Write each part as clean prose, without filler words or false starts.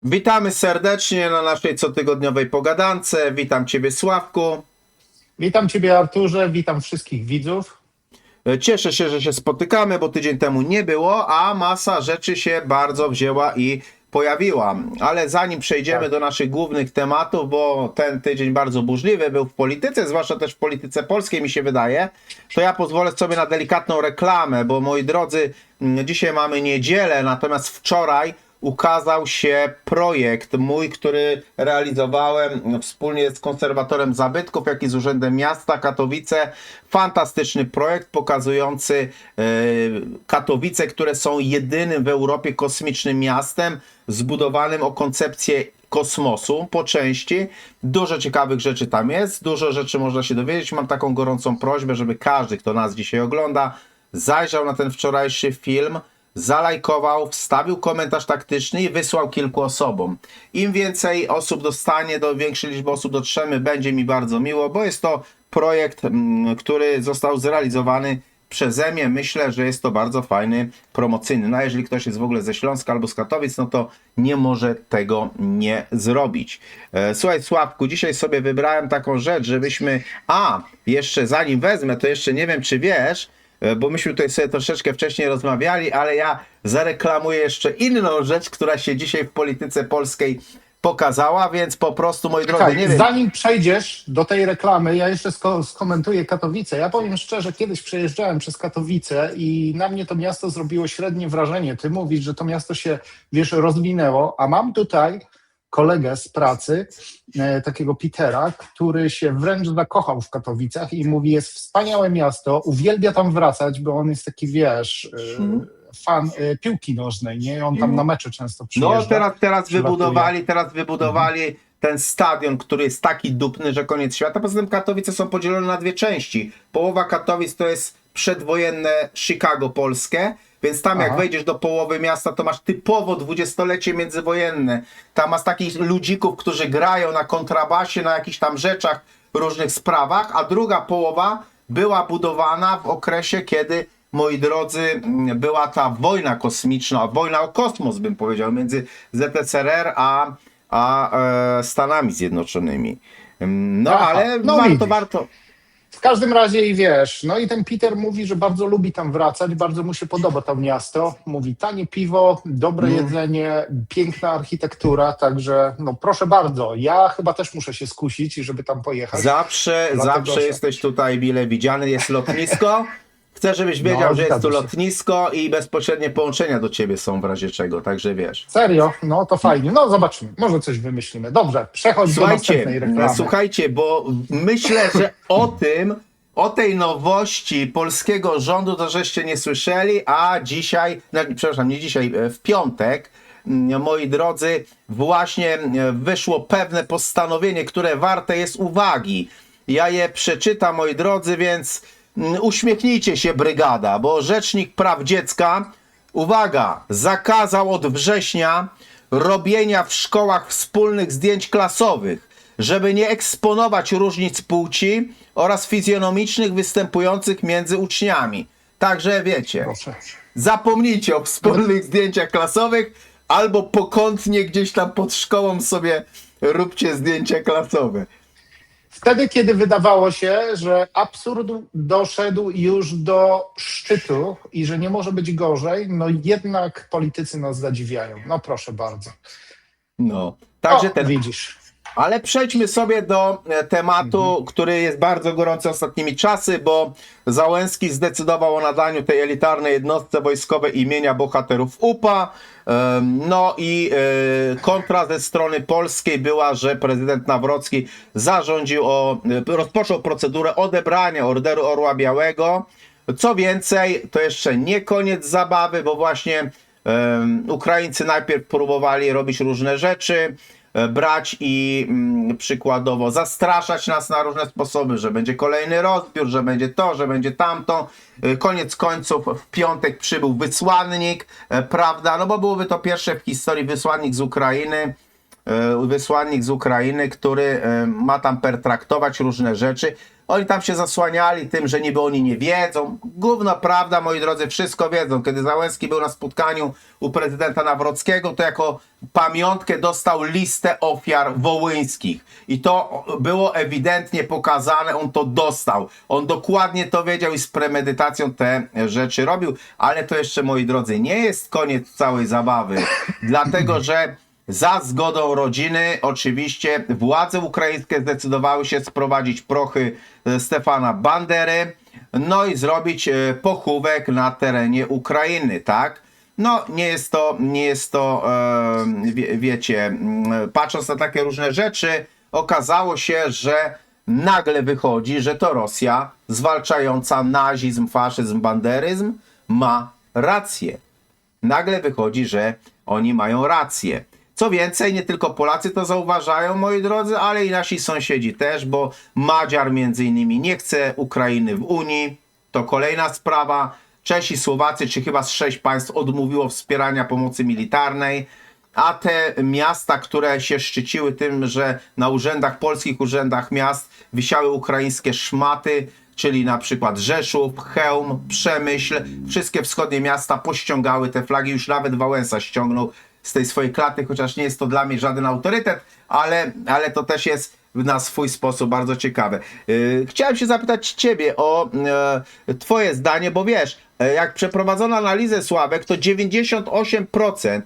Witamy serdecznie na naszej cotygodniowej pogadance. Witam Ciebie, Sławku. Witam Ciebie, Arturze, witam wszystkich widzów. Cieszę się, że się spotykamy, bo tydzień temu nie było, a masa rzeczy się bardzo wzięła i pojawiła. Ale zanim przejdziemy do naszych głównych tematów, bo ten tydzień bardzo burzliwy był w polityce, zwłaszcza też w polityce polskiej, mi się wydaje, to ja pozwolę sobie na delikatną reklamę, bo moi drodzy, dzisiaj mamy niedzielę, natomiast wczoraj ukazał się projekt mój, który realizowałem wspólnie z konserwatorem zabytków, jak i z Urzędem Miasta Katowice. Fantastyczny projekt pokazujący Katowice, które są jedynym w Europie kosmicznym miastem zbudowanym o koncepcję kosmosu po części. Dużo ciekawych rzeczy tam jest, dużo rzeczy można się dowiedzieć. Mam taką gorącą prośbę, żeby każdy, kto nas dzisiaj ogląda, zajrzał na ten wczorajszy film, zalajkował, wstawił komentarz taktyczny i wysłał kilku osobom. Im więcej osób dostanie, do większej liczby osób dotrzemy, będzie mi bardzo miło, bo jest to projekt, który został zrealizowany przeze mnie. Myślę, że jest to bardzo fajny, promocyjny. No a jeżeli ktoś jest w ogóle ze Śląska albo z Katowic, no to nie może tego nie zrobić. Słuchaj, Sławku, dzisiaj sobie wybrałem taką rzecz, żebyśmy... jeszcze zanim wezmę, to jeszcze nie wiem, czy wiesz, bo myśmy tutaj sobie troszeczkę wcześniej rozmawiali, ale ja zareklamuję jeszcze inną rzecz, która się dzisiaj w polityce polskiej pokazała, więc po prostu, moi drodzy, nie wiem. Zanim przejdziesz do tej reklamy, ja jeszcze skomentuję Katowice. Ja powiem szczerze, kiedyś przejeżdżałem przez Katowice i na mnie to miasto zrobiło średnie wrażenie. Ty mówisz, że to miasto się, rozwinęło, a mam tutaj kolegę z pracy, takiego Petera, który się wręcz zakochał w Katowicach i mówi, jest wspaniałe miasto, uwielbia tam wracać, bo on jest taki, fan piłki nożnej, nie? I on tam na mecze często przyjeżdża. No teraz wybudowali ten stadion, który jest taki dupny, że koniec świata. Poza tym Katowice są podzielone na dwie części. Połowa Katowic to jest przedwojenne Chicago polskie, więc tam jak wejdziesz do połowy miasta, to masz typowo dwudziestolecie międzywojenne. Tam masz takich ludzików, którzy grają na kontrabasie, na jakichś tam rzeczach, różnych sprawach, a druga połowa była budowana w okresie, kiedy, moi drodzy, była ta wojna kosmiczna, wojna o kosmos, bym powiedział, między ZSRR a Stanami Zjednoczonymi. Ale warto. W każdym razie i no i ten Peter mówi, że bardzo lubi tam wracać, bardzo mu się podoba to miasto. Mówi, tanie piwo, dobre jedzenie, piękna architektura, także no proszę bardzo, ja chyba też muszę się skusić, żeby tam pojechać. Zawsze jesteś tutaj mile widziany, jest lotnisko. Chcę, żebyś wiedział, że jest tu lotnisko i bezpośrednie połączenia do ciebie są w razie czego, także wiesz. Serio? No to fajnie. No zobaczymy, może coś wymyślimy. Dobrze, przechodź do następnej reklamy. Słuchajcie, bo myślę, że o tej nowości polskiego rządu to żeście nie słyszeli, a dzisiaj, przepraszam, nie dzisiaj, w piątek, moi drodzy, właśnie wyszło pewne postanowienie, które warte jest uwagi. Ja je przeczytam, moi drodzy, więc uśmiechnijcie się, brygada, bo Rzecznik Praw Dziecka, uwaga, zakazał od września robienia w szkołach wspólnych zdjęć klasowych, żeby nie eksponować różnic płci oraz fizjonomicznych występujących między uczniami. Także wiecie, zapomnijcie o wspólnych zdjęciach klasowych albo pokątnie gdzieś tam pod szkołą sobie róbcie zdjęcia klasowe. Wtedy, kiedy wydawało się, że absurd doszedł już do szczytu i że nie może być gorzej, no jednak politycy nas zadziwiają. No proszę bardzo. No, także widzisz. Ale przejdźmy sobie do tematu, który jest bardzo gorący ostatnimi czasy, bo Załęski zdecydował o nadaniu tej elitarnej jednostce wojskowej imienia bohaterów UPA. No i kontra ze strony polskiej była, że prezydent Nawrocki rozpoczął procedurę odebrania Orderu Orła Białego. Co więcej, to jeszcze nie koniec zabawy, bo właśnie Ukraińcy najpierw próbowali robić różne rzeczy, brać i przykładowo zastraszać nas na różne sposoby, że będzie kolejny rozbiór, że będzie to, że będzie tamto. Koniec końców w piątek przybył wysłannik, prawda, no bo byłoby to pierwsze w historii wysłannik z Ukrainy, który ma tam pertraktować różne rzeczy. Oni tam się zasłaniali tym, że niby oni nie wiedzą. Gówno prawda, moi drodzy, wszystko wiedzą. Kiedy Załęski był na spotkaniu u prezydenta Nawrockiego, to jako pamiątkę dostał listę ofiar wołyńskich. I to było ewidentnie pokazane, on to dostał. On dokładnie to wiedział i z premedytacją te rzeczy robił. Ale to jeszcze, moi drodzy, nie jest koniec całej zabawy. Dlatego, że za zgodą rodziny oczywiście władze ukraińskie zdecydowały się sprowadzić prochy Stefana Bandery, no i zrobić pochówek na terenie Ukrainy, tak? No nie jest to wiecie, patrząc na takie różne rzeczy, okazało się, że nagle wychodzi, że to Rosja zwalczająca nazizm, faszyzm, banderyzm ma rację. Nagle wychodzi, że oni mają rację. Co więcej, nie tylko Polacy to zauważają, moi drodzy, ale i nasi sąsiedzi też, bo Madziar między innymi nie chce Ukrainy w Unii. To kolejna sprawa. Czesi, Słowacy, czy chyba z 6 państw odmówiło wspierania pomocy militarnej, a te miasta, które się szczyciły tym, że na urzędach, polskich urzędach miast wisiały ukraińskie szmaty, czyli na przykład Rzeszów, Chełm, Przemyśl, wszystkie wschodnie miasta pościągały te flagi, już nawet Wałęsa ściągnął z tej swojej klaty, chociaż nie jest to dla mnie żaden autorytet, ale to też jest na swój sposób bardzo ciekawe. Chciałem się zapytać Ciebie o Twoje zdanie, bo wiesz, jak przeprowadzono analizę, Sławek, to 98%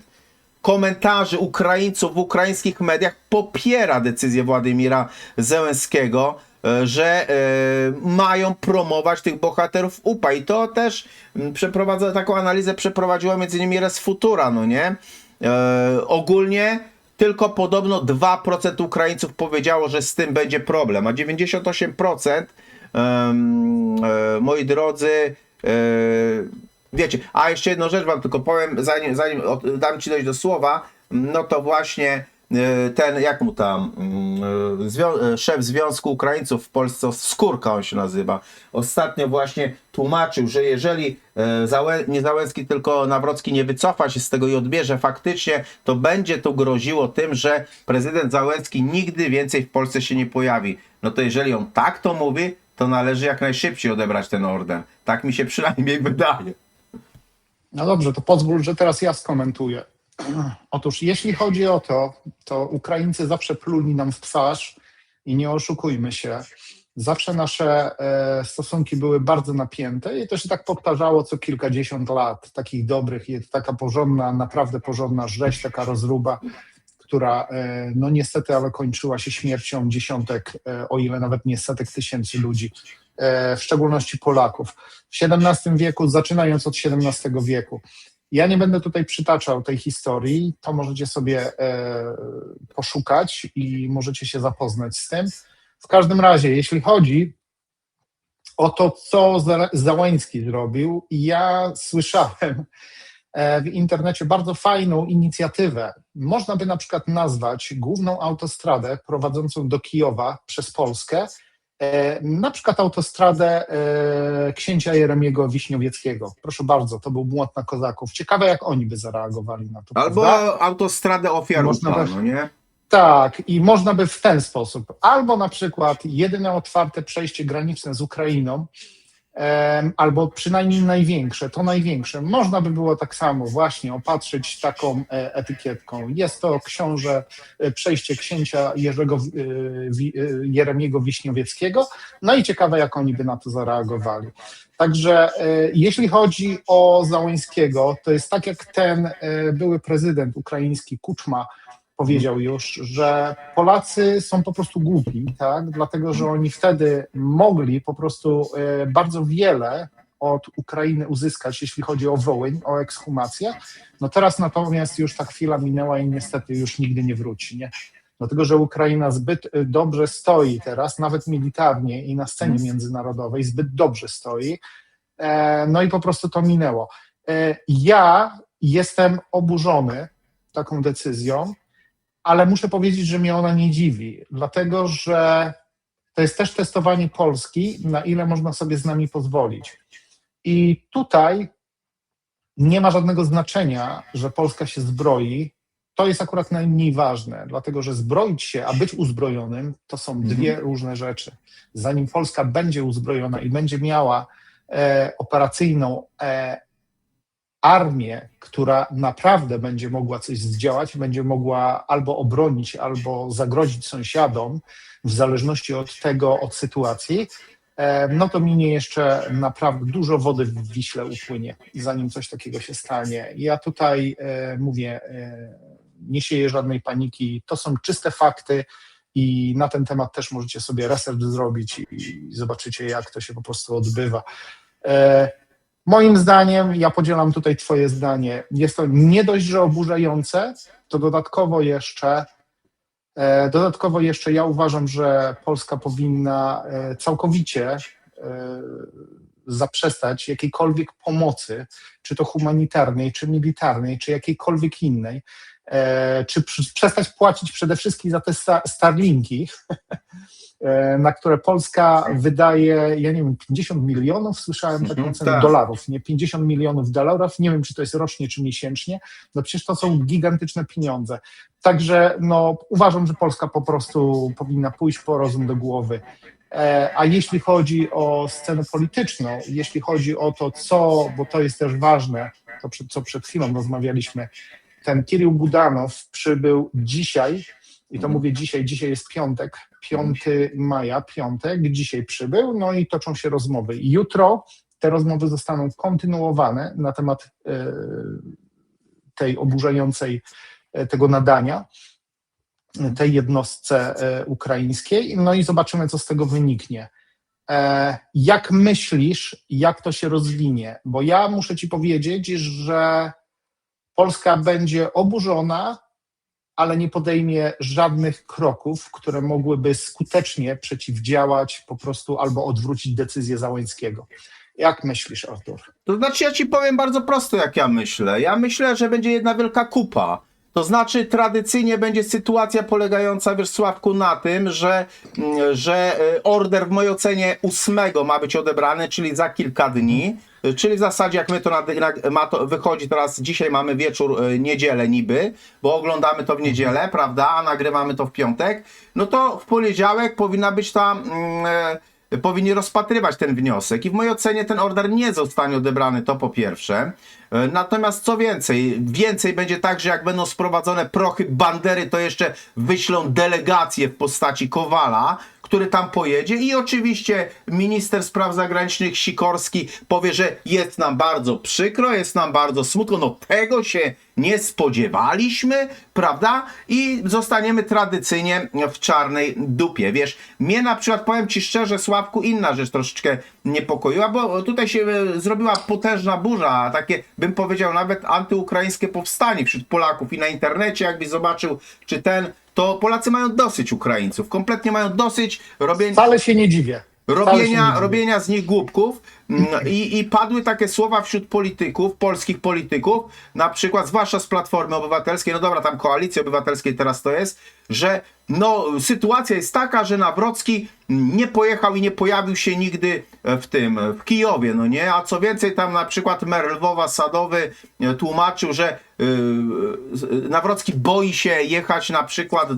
komentarzy Ukraińców w ukraińskich mediach popiera decyzję Władimira Zełenskiego, że mają promować tych bohaterów UPA. I to też taką analizę przeprowadziła między innymi Res Futura, no nie? Ogólnie tylko podobno 2% Ukraińców powiedziało, że z tym będzie problem, a 98%, moi drodzy, wiecie, a jeszcze jedną rzecz wam tylko powiem, zanim dam ci dojść do słowa, no to właśnie ten, jak mu tam, szef Związku Ukraińców w Polsce, Skórka on się nazywa, ostatnio właśnie tłumaczył, że jeżeli nie Załęski, tylko Nawrocki nie wycofa się z tego i odbierze faktycznie, to będzie to groziło tym, że prezydent Załęski nigdy więcej w Polsce się nie pojawi. No to jeżeli on tak to mówi, to należy jak najszybciej odebrać ten orden. Tak mi się przynajmniej wydaje. No dobrze, to pozwól, że teraz ja skomentuję. Otóż jeśli chodzi o to Ukraińcy zawsze pluli nam w twarz i nie oszukujmy się, zawsze nasze stosunki były bardzo napięte i to się tak powtarzało co kilkadziesiąt lat, takich dobrych, jest taka porządna, naprawdę porządna rzeź, taka rozruba, która no niestety, ale kończyła się śmiercią dziesiątek, o ile nawet nie setek tysięcy ludzi, w szczególności Polaków. W XVII wieku, zaczynając od XVII wieku. Ja nie będę tutaj przytaczał tej historii, to możecie sobie poszukać i możecie się zapoznać z tym. W każdym razie, jeśli chodzi o to, co Załęski zrobił, ja słyszałem w internecie bardzo fajną inicjatywę. Można by na przykład nazwać główną autostradę prowadzącą do Kijowa przez Polskę, na przykład autostradę księcia Jeremiego Wiśniowieckiego. Proszę bardzo, to był błąd na kozaków. Ciekawe, jak oni by zareagowali na to. Albo prawda? autostradę ofiar UPA, no nie? Tak, i można by w ten sposób. Albo na przykład jedyne otwarte przejście graniczne z Ukrainą, albo przynajmniej największe, to największe. Można by było tak samo właśnie opatrzyć taką etykietką. Jest to przejście księcia Jeremiego Wiśniowieckiego. No i ciekawe, jak oni by na to zareagowali. Także jeśli chodzi o Załęskiego, to jest tak, jak ten były prezydent ukraiński Kuczma powiedział już, że Polacy są po prostu głupi, tak? Dlatego że oni wtedy mogli po prostu bardzo wiele od Ukrainy uzyskać, jeśli chodzi o Wołyń, o ekshumację. No teraz natomiast już ta chwila minęła i niestety już nigdy nie wróci, nie? Dlatego że Ukraina zbyt dobrze stoi teraz, nawet militarnie i na scenie międzynarodowej zbyt dobrze stoi, no i po prostu to minęło. Ja jestem oburzony taką decyzją, ale muszę powiedzieć, że mnie ona nie dziwi, dlatego że to jest też testowanie Polski, na ile można sobie z nami pozwolić. I tutaj nie ma żadnego znaczenia, że Polska się zbroi, to jest akurat najmniej ważne, dlatego że zbroić się, a być uzbrojonym, to są dwie różne rzeczy. Zanim Polska będzie uzbrojona i będzie miała operacyjną armię, która naprawdę będzie mogła coś zdziałać, będzie mogła albo obronić, albo zagrozić sąsiadom, w zależności od tego, od sytuacji, no to minie jeszcze naprawdę dużo wody w Wiśle upłynie, zanim coś takiego się stanie. Ja tutaj mówię, nie sieję żadnej paniki, to są czyste fakty i na ten temat też możecie sobie research zrobić i zobaczycie, jak to się po prostu odbywa. Moim zdaniem, ja podzielam tutaj twoje zdanie, jest to nie dość, że oburzające, to dodatkowo jeszcze ja uważam, że Polska powinna całkowicie zaprzestać jakiejkolwiek pomocy, czy to humanitarnej, czy militarnej, czy jakiejkolwiek innej, czy przestać płacić przede wszystkim za te Starlinki, na które Polska wydaje, ja nie wiem, 50 milionów, słyszałem taką cenę, tak. dolarów, nie, 50 milionów dolarów, nie wiem, czy to jest rocznie, czy miesięcznie, no przecież to są gigantyczne pieniądze. Także no, uważam, że Polska po prostu powinna pójść po rozum do głowy. A jeśli chodzi o scenę polityczną, jeśli chodzi o to, bo to jest też ważne, to co przed chwilą rozmawialiśmy, ten Kirył Budanow przybył dzisiaj, i to mówię dzisiaj jest piątek, 5 maja, piątek, dzisiaj przybył, no i toczą się rozmowy. Jutro te rozmowy zostaną kontynuowane na temat tej oburzającej, tego nadania tej jednostce ukraińskiej, no i zobaczymy, co z tego wyniknie. Jak myślisz, jak to się rozwinie? Bo ja muszę ci powiedzieć, że Polska będzie oburzona, ale nie podejmie żadnych kroków, które mogłyby skutecznie przeciwdziałać po prostu albo odwrócić decyzję Załęckiego. Jak myślisz, Artur? To znaczy, ja ci powiem bardzo prosto, jak ja myślę. Ja myślę, że będzie jedna wielka kupa. To znaczy, tradycyjnie będzie sytuacja polegająca, wiesz, Sławku, na tym, że order w mojej ocenie 8 ma być odebrany, czyli za kilka dni. Czyli w zasadzie, jak my to wychodzi teraz, dzisiaj mamy wieczór, niedzielę niby, bo oglądamy to w niedzielę, prawda, a nagrywamy to w piątek, no to w poniedziałek powinna być powinni rozpatrywać ten wniosek i w mojej ocenie ten order nie zostanie odebrany, to po pierwsze. Natomiast co więcej będzie tak, że jak będą sprowadzone prochy Bandery, to jeszcze wyślą delegację w postaci Kowala, który tam pojedzie i oczywiście minister spraw zagranicznych Sikorski powie, że jest nam bardzo przykro, jest nam bardzo smutno, no tego się nie spodziewaliśmy, prawda? I zostaniemy tradycyjnie w czarnej dupie. Wiesz, mnie na przykład, powiem ci szczerze, Sławku, inna rzecz troszeczkę niepokoiła, bo tutaj się zrobiła potężna burza, takie, bym powiedział, nawet antyukraińskie powstanie wśród Polaków i na internecie, jakbyś zobaczył, czy to Polacy mają dosyć Ukraińców, kompletnie mają dosyć Wcale się nie dziwię. robienia z nich głupków i padły takie słowa wśród polityków, polskich polityków, na przykład zwłaszcza z Platformy Obywatelskiej, no dobra, tam Koalicji Obywatelskiej teraz to jest, że no sytuacja jest taka, że Nawrocki nie pojechał i nie pojawił się nigdy w Kijowie, no nie, a co więcej tam na przykład mer Lwowa Sadowy tłumaczył, że Nawrocki boi się jechać na przykład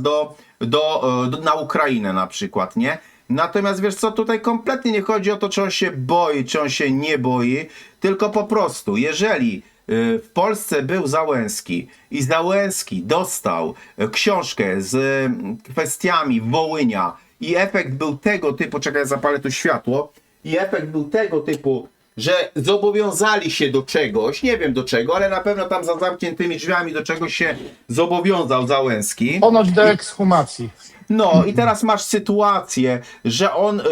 na Ukrainę na przykład, nie? Natomiast wiesz co, tutaj kompletnie nie chodzi o to, czy on się boi, czy on się nie boi, tylko po prostu, jeżeli w Polsce był Załęski i Załęski dostał książkę z kwestiami Wołynia i efekt był tego typu, czekaj, zapalę tu światło, i efekt był tego typu, że zobowiązali się do czegoś, nie wiem do czego, ale na pewno tam za zamkniętymi drzwiami do czegoś się zobowiązał Załęski. Ponoć do ekshumacji. No i teraz masz sytuację,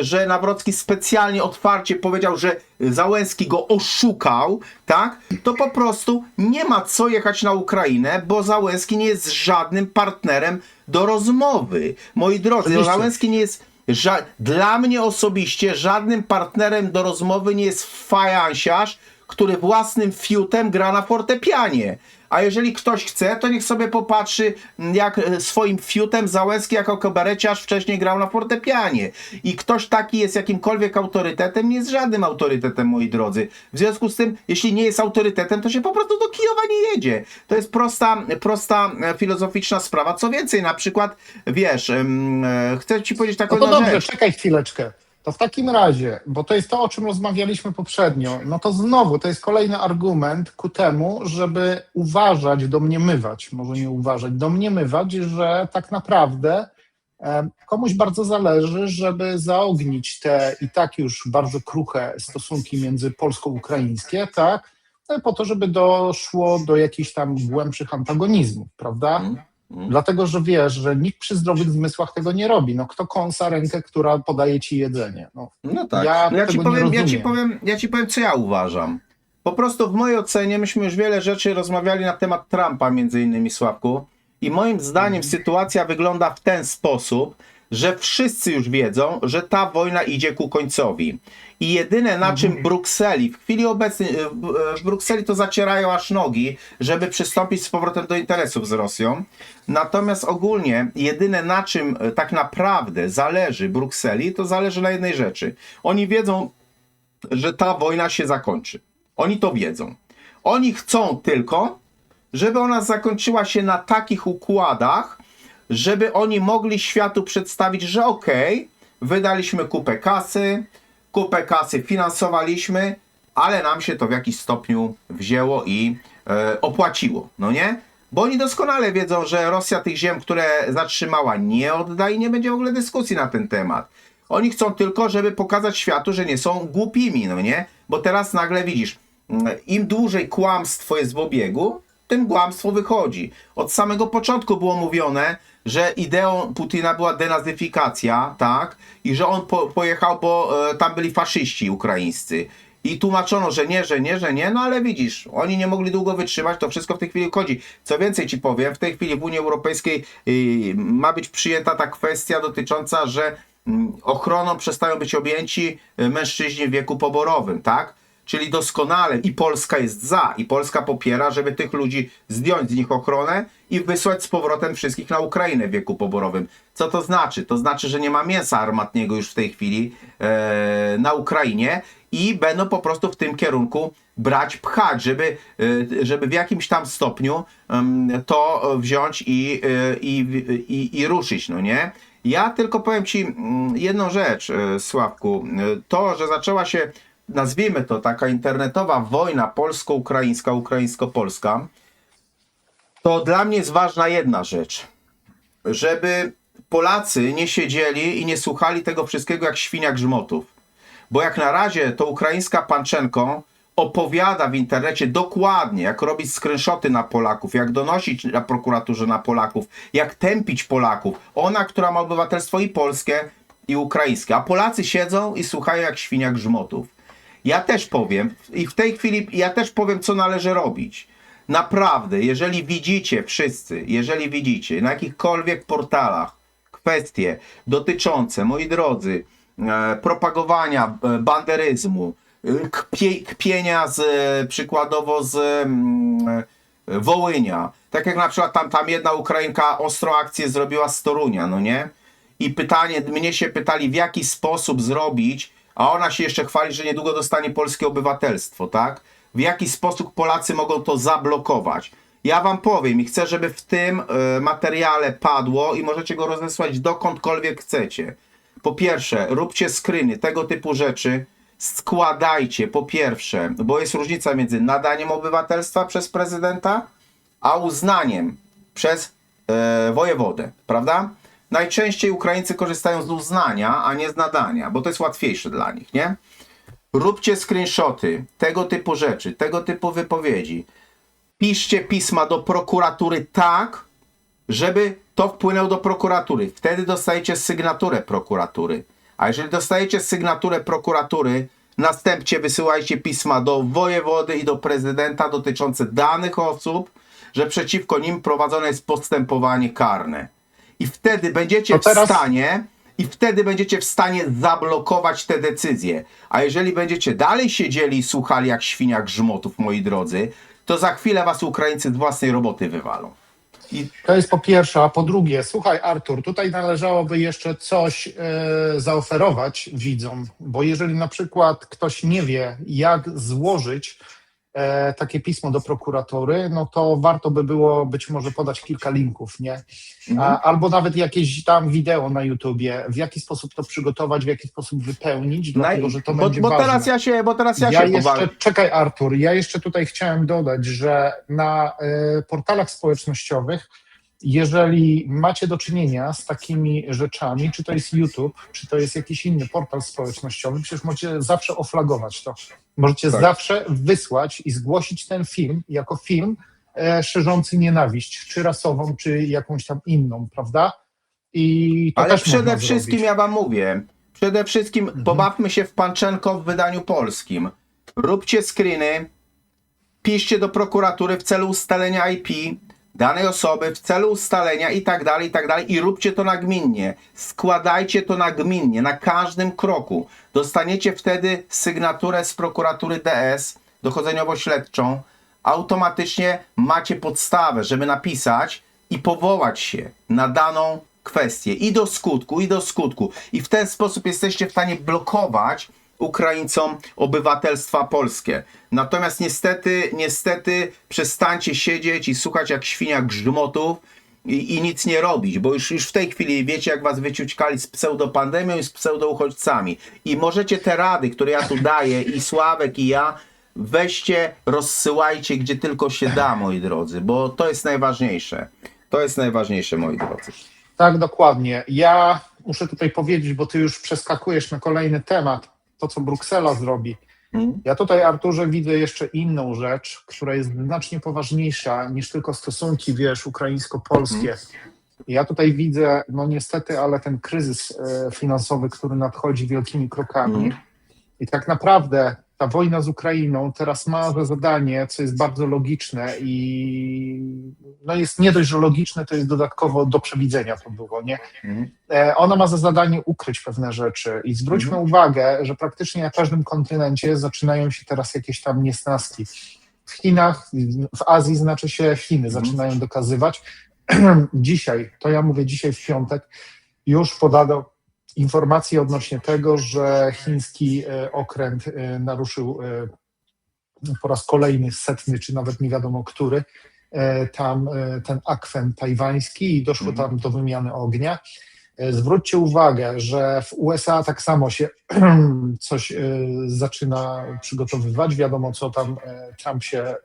że Nawrocki specjalnie otwarcie powiedział, że Załęski go oszukał, tak? To po prostu nie ma co jechać na Ukrainę, bo Załęski nie jest żadnym partnerem do rozmowy. Moi drodzy, Oczywiście. Załęski nie jest dla mnie osobiście żadnym partnerem do rozmowy nie jest fajansiarz, który własnym fiutem gra na fortepianie. A jeżeli ktoś chce, to niech sobie popatrzy, jak swoim fiutem Załęski jako kabareciarz wcześniej grał na fortepianie. I ktoś taki jest jakimkolwiek autorytetem, nie jest żadnym autorytetem, moi drodzy. W związku z tym, jeśli nie jest autorytetem, to się po prostu do Kijowa nie jedzie. To jest prosta filozoficzna sprawa. Co więcej, na przykład, wiesz, chcę ci powiedzieć taką No to jedną dobrze, rzecz. czekaj chwileczkę. To w takim razie, bo to jest to, o czym rozmawialiśmy poprzednio, no to znowu to jest kolejny argument ku temu, żeby uważać, domniemywać, może nie uważać, domniemywać, że tak naprawdę komuś bardzo zależy, żeby zaognić te i tak już bardzo kruche stosunki między polsko-ukraińskie, tak, po to, żeby doszło do jakichś tam głębszych antagonizmów, prawda? Dlatego, że wiesz, że nikt przy zdrowych zmysłach tego nie robi. No kto kąsa rękę, która podaje ci jedzenie? No tak. Ja No ja tego nie rozumiem. ja ci powiem, co ja uważam. Po prostu w mojej ocenie, myśmy już wiele rzeczy rozmawiali na temat Trumpa, między innymi, Sławku. I moim zdaniem sytuacja wygląda w ten sposób, że wszyscy już wiedzą, że ta wojna idzie ku końcowi. I jedyne, na czym Brukseli, w chwili obecnej, w Brukseli to zacierają aż nogi, żeby przystąpić z powrotem do interesów z Rosją. Natomiast ogólnie, jedyne, na czym tak naprawdę zależy Brukseli, to zależy na jednej rzeczy. Oni wiedzą, że ta wojna się zakończy. Oni to wiedzą. Oni chcą tylko, żeby ona zakończyła się na takich układach, żeby oni mogli światu przedstawić, że okej, wydaliśmy kupę kasy finansowaliśmy, ale nam się to w jakiś stopniu wzięło i opłaciło, no nie? Bo oni doskonale wiedzą, że Rosja tych ziem, które zatrzymała, nie odda i nie będzie w ogóle dyskusji na ten temat. Oni chcą tylko, żeby pokazać światu, że nie są głupimi, no nie? Bo teraz nagle widzisz, im dłużej kłamstwo jest w obiegu, tym kłamstwo wychodzi. Od samego początku było mówione, że ideą Putina była denazyfikacja, tak? I że on pojechał, bo tam byli faszyści ukraińscy. I tłumaczono, że nie, no ale widzisz, oni nie mogli długo wytrzymać, to wszystko w tej chwili chodzi. Co więcej ci powiem, w tej chwili w Unii Europejskiej ma być przyjęta ta kwestia dotycząca, że ochroną przestają być objęci mężczyźni w wieku poborowym, tak? Czyli doskonale i Polska jest za, i Polska popiera, żeby tych ludzi zdjąć z nich ochronę i wysłać z powrotem wszystkich na Ukrainę w wieku poborowym. Co to znaczy? To znaczy, że nie ma mięsa armatniego już w tej chwili na Ukrainie i będą po prostu w tym kierunku pchać, żeby w jakimś tam stopniu to wziąć i ruszyć, no nie? Ja tylko powiem ci jedną rzecz, Sławku. To, że zaczęła się, nazwijmy to, taka internetowa wojna polsko-ukraińska, ukraińsko-polska, to dla mnie jest ważna jedna rzecz. Żeby Polacy nie siedzieli i nie słuchali tego wszystkiego jak świnia grzmotów. Bo jak na razie to ukraińska Panczenko opowiada w internecie dokładnie, jak robić screenshoty na Polaków, jak donosić na prokuraturze na Polaków, jak tępić Polaków. Ona, która ma obywatelstwo i polskie, i ukraińskie. A Polacy siedzą i słuchają jak świnia grzmotów. Ja też powiem, i w tej chwili ja też powiem, co należy robić. Naprawdę, jeżeli widzicie wszyscy, jeżeli widzicie na jakichkolwiek portalach kwestie dotyczące, moi drodzy, propagowania banderyzmu, kpienia przykładowo z Wołynia, tak jak na przykład tam jedna Ukrainka ostro akcję zrobiła z Torunia, no nie? I mnie się pytali, w jaki sposób zrobić, a ona się jeszcze chwali, że niedługo dostanie polskie obywatelstwo, tak? W jaki sposób Polacy mogą to zablokować? Ja wam powiem i chcę, żeby w tym materiale padło i możecie go rozesłać dokądkolwiek chcecie. Po pierwsze, róbcie screeny, tego typu rzeczy, składajcie, po pierwsze, bo jest różnica między nadaniem obywatelstwa przez prezydenta, a uznaniem przez wojewodę, prawda? Najczęściej Ukraińcy korzystają z uznania, a nie z nadania, bo to jest łatwiejsze dla nich, nie? Róbcie screenshoty, tego typu rzeczy, tego typu wypowiedzi. Piszcie pisma do prokuratury tak, żeby to wpłynęło do prokuratury. Wtedy dostajecie sygnaturę prokuratury. A jeżeli dostajecie sygnaturę prokuratury, następnie wysyłajcie pisma do wojewody i do prezydenta dotyczące danych osób, że przeciwko nim prowadzone jest postępowanie karne. I wtedy będziecie w stanie zablokować te decyzje. A jeżeli będziecie dalej siedzieli i słuchali jak świnia grzmotów, moi drodzy, to za chwilę was Ukraińcy z własnej roboty wywalą. To jest po pierwsze, a po drugie, słuchaj Artur, tutaj należałoby jeszcze coś zaoferować widzom, bo jeżeli na przykład ktoś nie wie, jak złożyć takie pismo do prokuratury, no to warto by było być może podać kilka linków, nie? Albo nawet jakieś tam wideo na YouTubie, w jaki sposób to przygotować, w jaki sposób wypełnić, dlatego że to będzie ważne. Bo teraz ja się jeszcze, czekaj Artur, ja jeszcze tutaj chciałem dodać, że na portalach społecznościowych, jeżeli macie do czynienia z takimi rzeczami, czy to jest YouTube, czy to jest jakiś inny portal społecznościowy, przecież możecie zawsze oflagować to. Możecie zawsze wysłać i zgłosić ten film jako film szerzący nienawiść, czy rasową, czy jakąś tam inną, prawda? I to ale też przede można wszystkim zrobić. ja wam mówię, przede wszystkim pobawmy się w Panczenko w wydaniu polskim. Róbcie screeny, piszcie do prokuratury w celu ustalenia IP danej osoby, w celu ustalenia i tak dalej, i róbcie to nagminnie. Składajcie to nagminnie, na każdym kroku. Dostaniecie wtedy sygnaturę z prokuratury DS, dochodzeniowo-śledczą. Automatycznie macie podstawę, żeby napisać i powołać się na daną kwestię. I do skutku, i do skutku. I w ten sposób jesteście w stanie blokować Ukraińcom obywatelstwa polskie. Natomiast niestety przestańcie siedzieć i słuchać jak świnia grzmotów i nic nie robić, bo już w tej chwili wiecie, jak was wyciućkali z pseudopandemią i z pseudouchodźcami. I możecie te rady, które ja tu daję, i Sławek, i ja, weźcie, rozsyłajcie gdzie tylko się da, moi drodzy, bo to jest najważniejsze. To jest najważniejsze, moi drodzy. Tak, dokładnie. Ja muszę tutaj powiedzieć, bo ty już przeskakujesz na kolejny temat, to co Bruksela zrobi. Ja tutaj, Arturze, widzę jeszcze inną rzecz, która jest znacznie poważniejsza niż tylko stosunki, wiesz, ukraińsko-polskie. Ja tutaj widzę, no niestety, ale ten kryzys finansowy, który nadchodzi wielkimi krokami. I tak naprawdę ta wojna z Ukrainą teraz ma za zadanie, co jest bardzo logiczne i no jest nie dość, że logiczne, to jest dodatkowo do przewidzenia to było, nie? Ona ma za zadanie ukryć pewne rzeczy i zwróćmy uwagę, że praktycznie na każdym kontynencie zaczynają się teraz jakieś tam niesnaski. W Chinach, w Azji znaczy się Chiny zaczynają dokazywać. Dzisiaj, to ja mówię dzisiaj w piątek, już podano informacje odnośnie tego, że chiński okręt naruszył po raz kolejny 100, czy nawet nie wiadomo który, tam ten akwen tajwański i doszło tam do wymiany ognia. Zwróćcie uwagę, że w USA tak samo się coś zaczyna przygotowywać. Wiadomo, co tam Trump się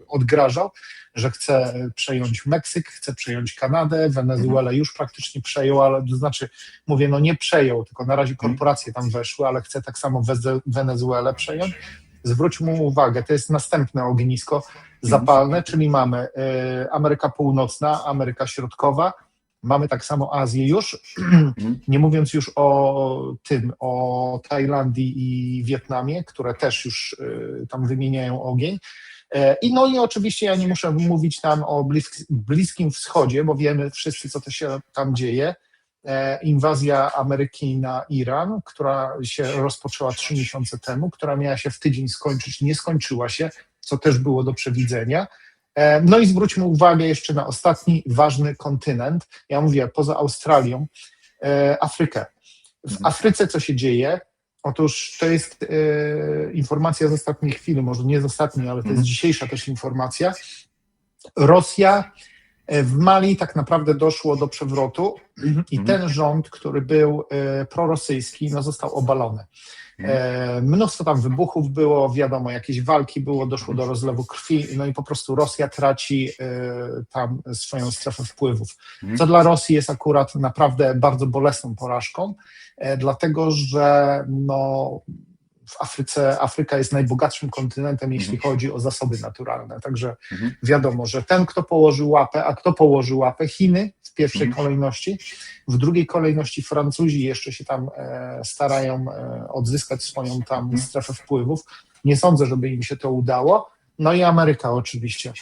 odgrażał, że chce przejąć Meksyk, chce przejąć Kanadę, Wenezuelę już praktycznie przejął, ale to znaczy, mówię, no nie przejął, tylko na razie korporacje tam weszły, ale chce tak samo Wenezuelę przejąć. Zwróćmy uwagę, to jest następne ognisko zapalne, czyli mamy Ameryka Północna, Ameryka Środkowa, mamy tak samo Azję już, nie mówiąc już o Tajlandii i Wietnamie, które też już tam wymieniają ogień. I oczywiście ja nie muszę mówić tam o Bliskim Wschodzie, bo wiemy wszyscy, co to się tam dzieje. Inwazja Ameryki na Iran, która się rozpoczęła 3 miesiące temu, która miała się w tydzień skończyć, nie skończyła się, co też było do przewidzenia. No i zwróćmy uwagę jeszcze na ostatni ważny kontynent, ja mówię poza Australią, Afrykę. W Afryce co się dzieje? Otóż to jest informacja z ostatniej chwili, może nie z ostatniej, ale to jest dzisiejsza też informacja. Rosja w Mali tak naprawdę doszło do przewrotu i ten rząd, który był prorosyjski, no został obalony. Mnóstwo tam wybuchów było, wiadomo, jakieś walki było, doszło do rozlewu krwi, no i po prostu Rosja traci tam swoją strefę wpływów. Co dla Rosji jest akurat naprawdę bardzo bolesną porażką, dlatego że no, w Afryka jest najbogatszym kontynentem, jeśli chodzi o zasoby naturalne. Także wiadomo, że ten, kto położył łapę, a kto położył łapę? Chiny w pierwszej kolejności, w drugiej kolejności Francuzi jeszcze się tam starają odzyskać swoją tam strefę wpływów. Nie sądzę, żeby im się to udało. No i Ameryka oczywiście.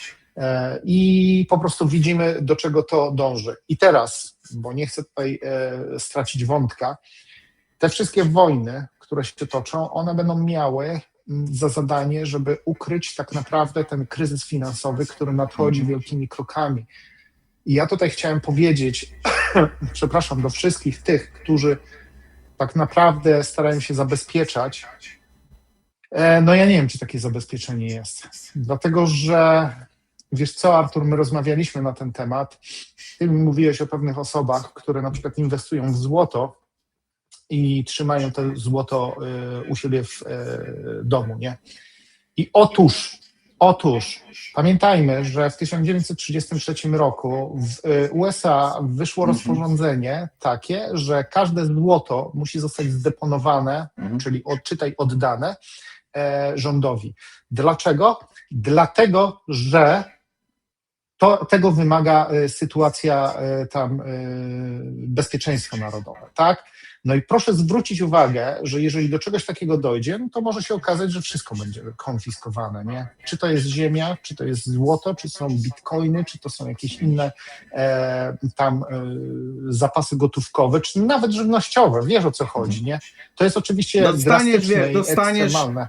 I po prostu widzimy, do czego to dąży. I teraz, bo nie chcę tutaj stracić wątka, te wszystkie wojny, które się toczą, one będą miały za zadanie, żeby ukryć tak naprawdę ten kryzys finansowy, który nadchodzi wielkimi krokami. I ja tutaj chciałem powiedzieć, przepraszam, do wszystkich tych, którzy tak naprawdę starają się zabezpieczać. No ja nie wiem, czy takie zabezpieczenie jest. Dlatego, że wiesz co, Artur, my rozmawialiśmy na ten temat. Ty mi mówiłeś o pewnych osobach, które na przykład inwestują w złoto i trzymają to złoto u siebie w domu, nie? I otóż, pamiętajmy, że w 1933 roku w USA wyszło rozporządzenie takie, że każde złoto musi zostać zdeponowane, czyli odczytaj oddane rządowi. Dlaczego? Dlatego, że tego wymaga sytuacja tam bezpieczeństwa narodowe, tak? No i proszę zwrócić uwagę, że jeżeli do czegoś takiego dojdzie, no to może się okazać, że wszystko będzie konfiskowane, nie? Czy to jest ziemia, czy to jest złoto, czy są bitcoiny, czy to są jakieś inne zapasy gotówkowe, czy nawet żywnościowe, wiesz o co chodzi, nie? To jest oczywiście drastyczne i ekstremalne.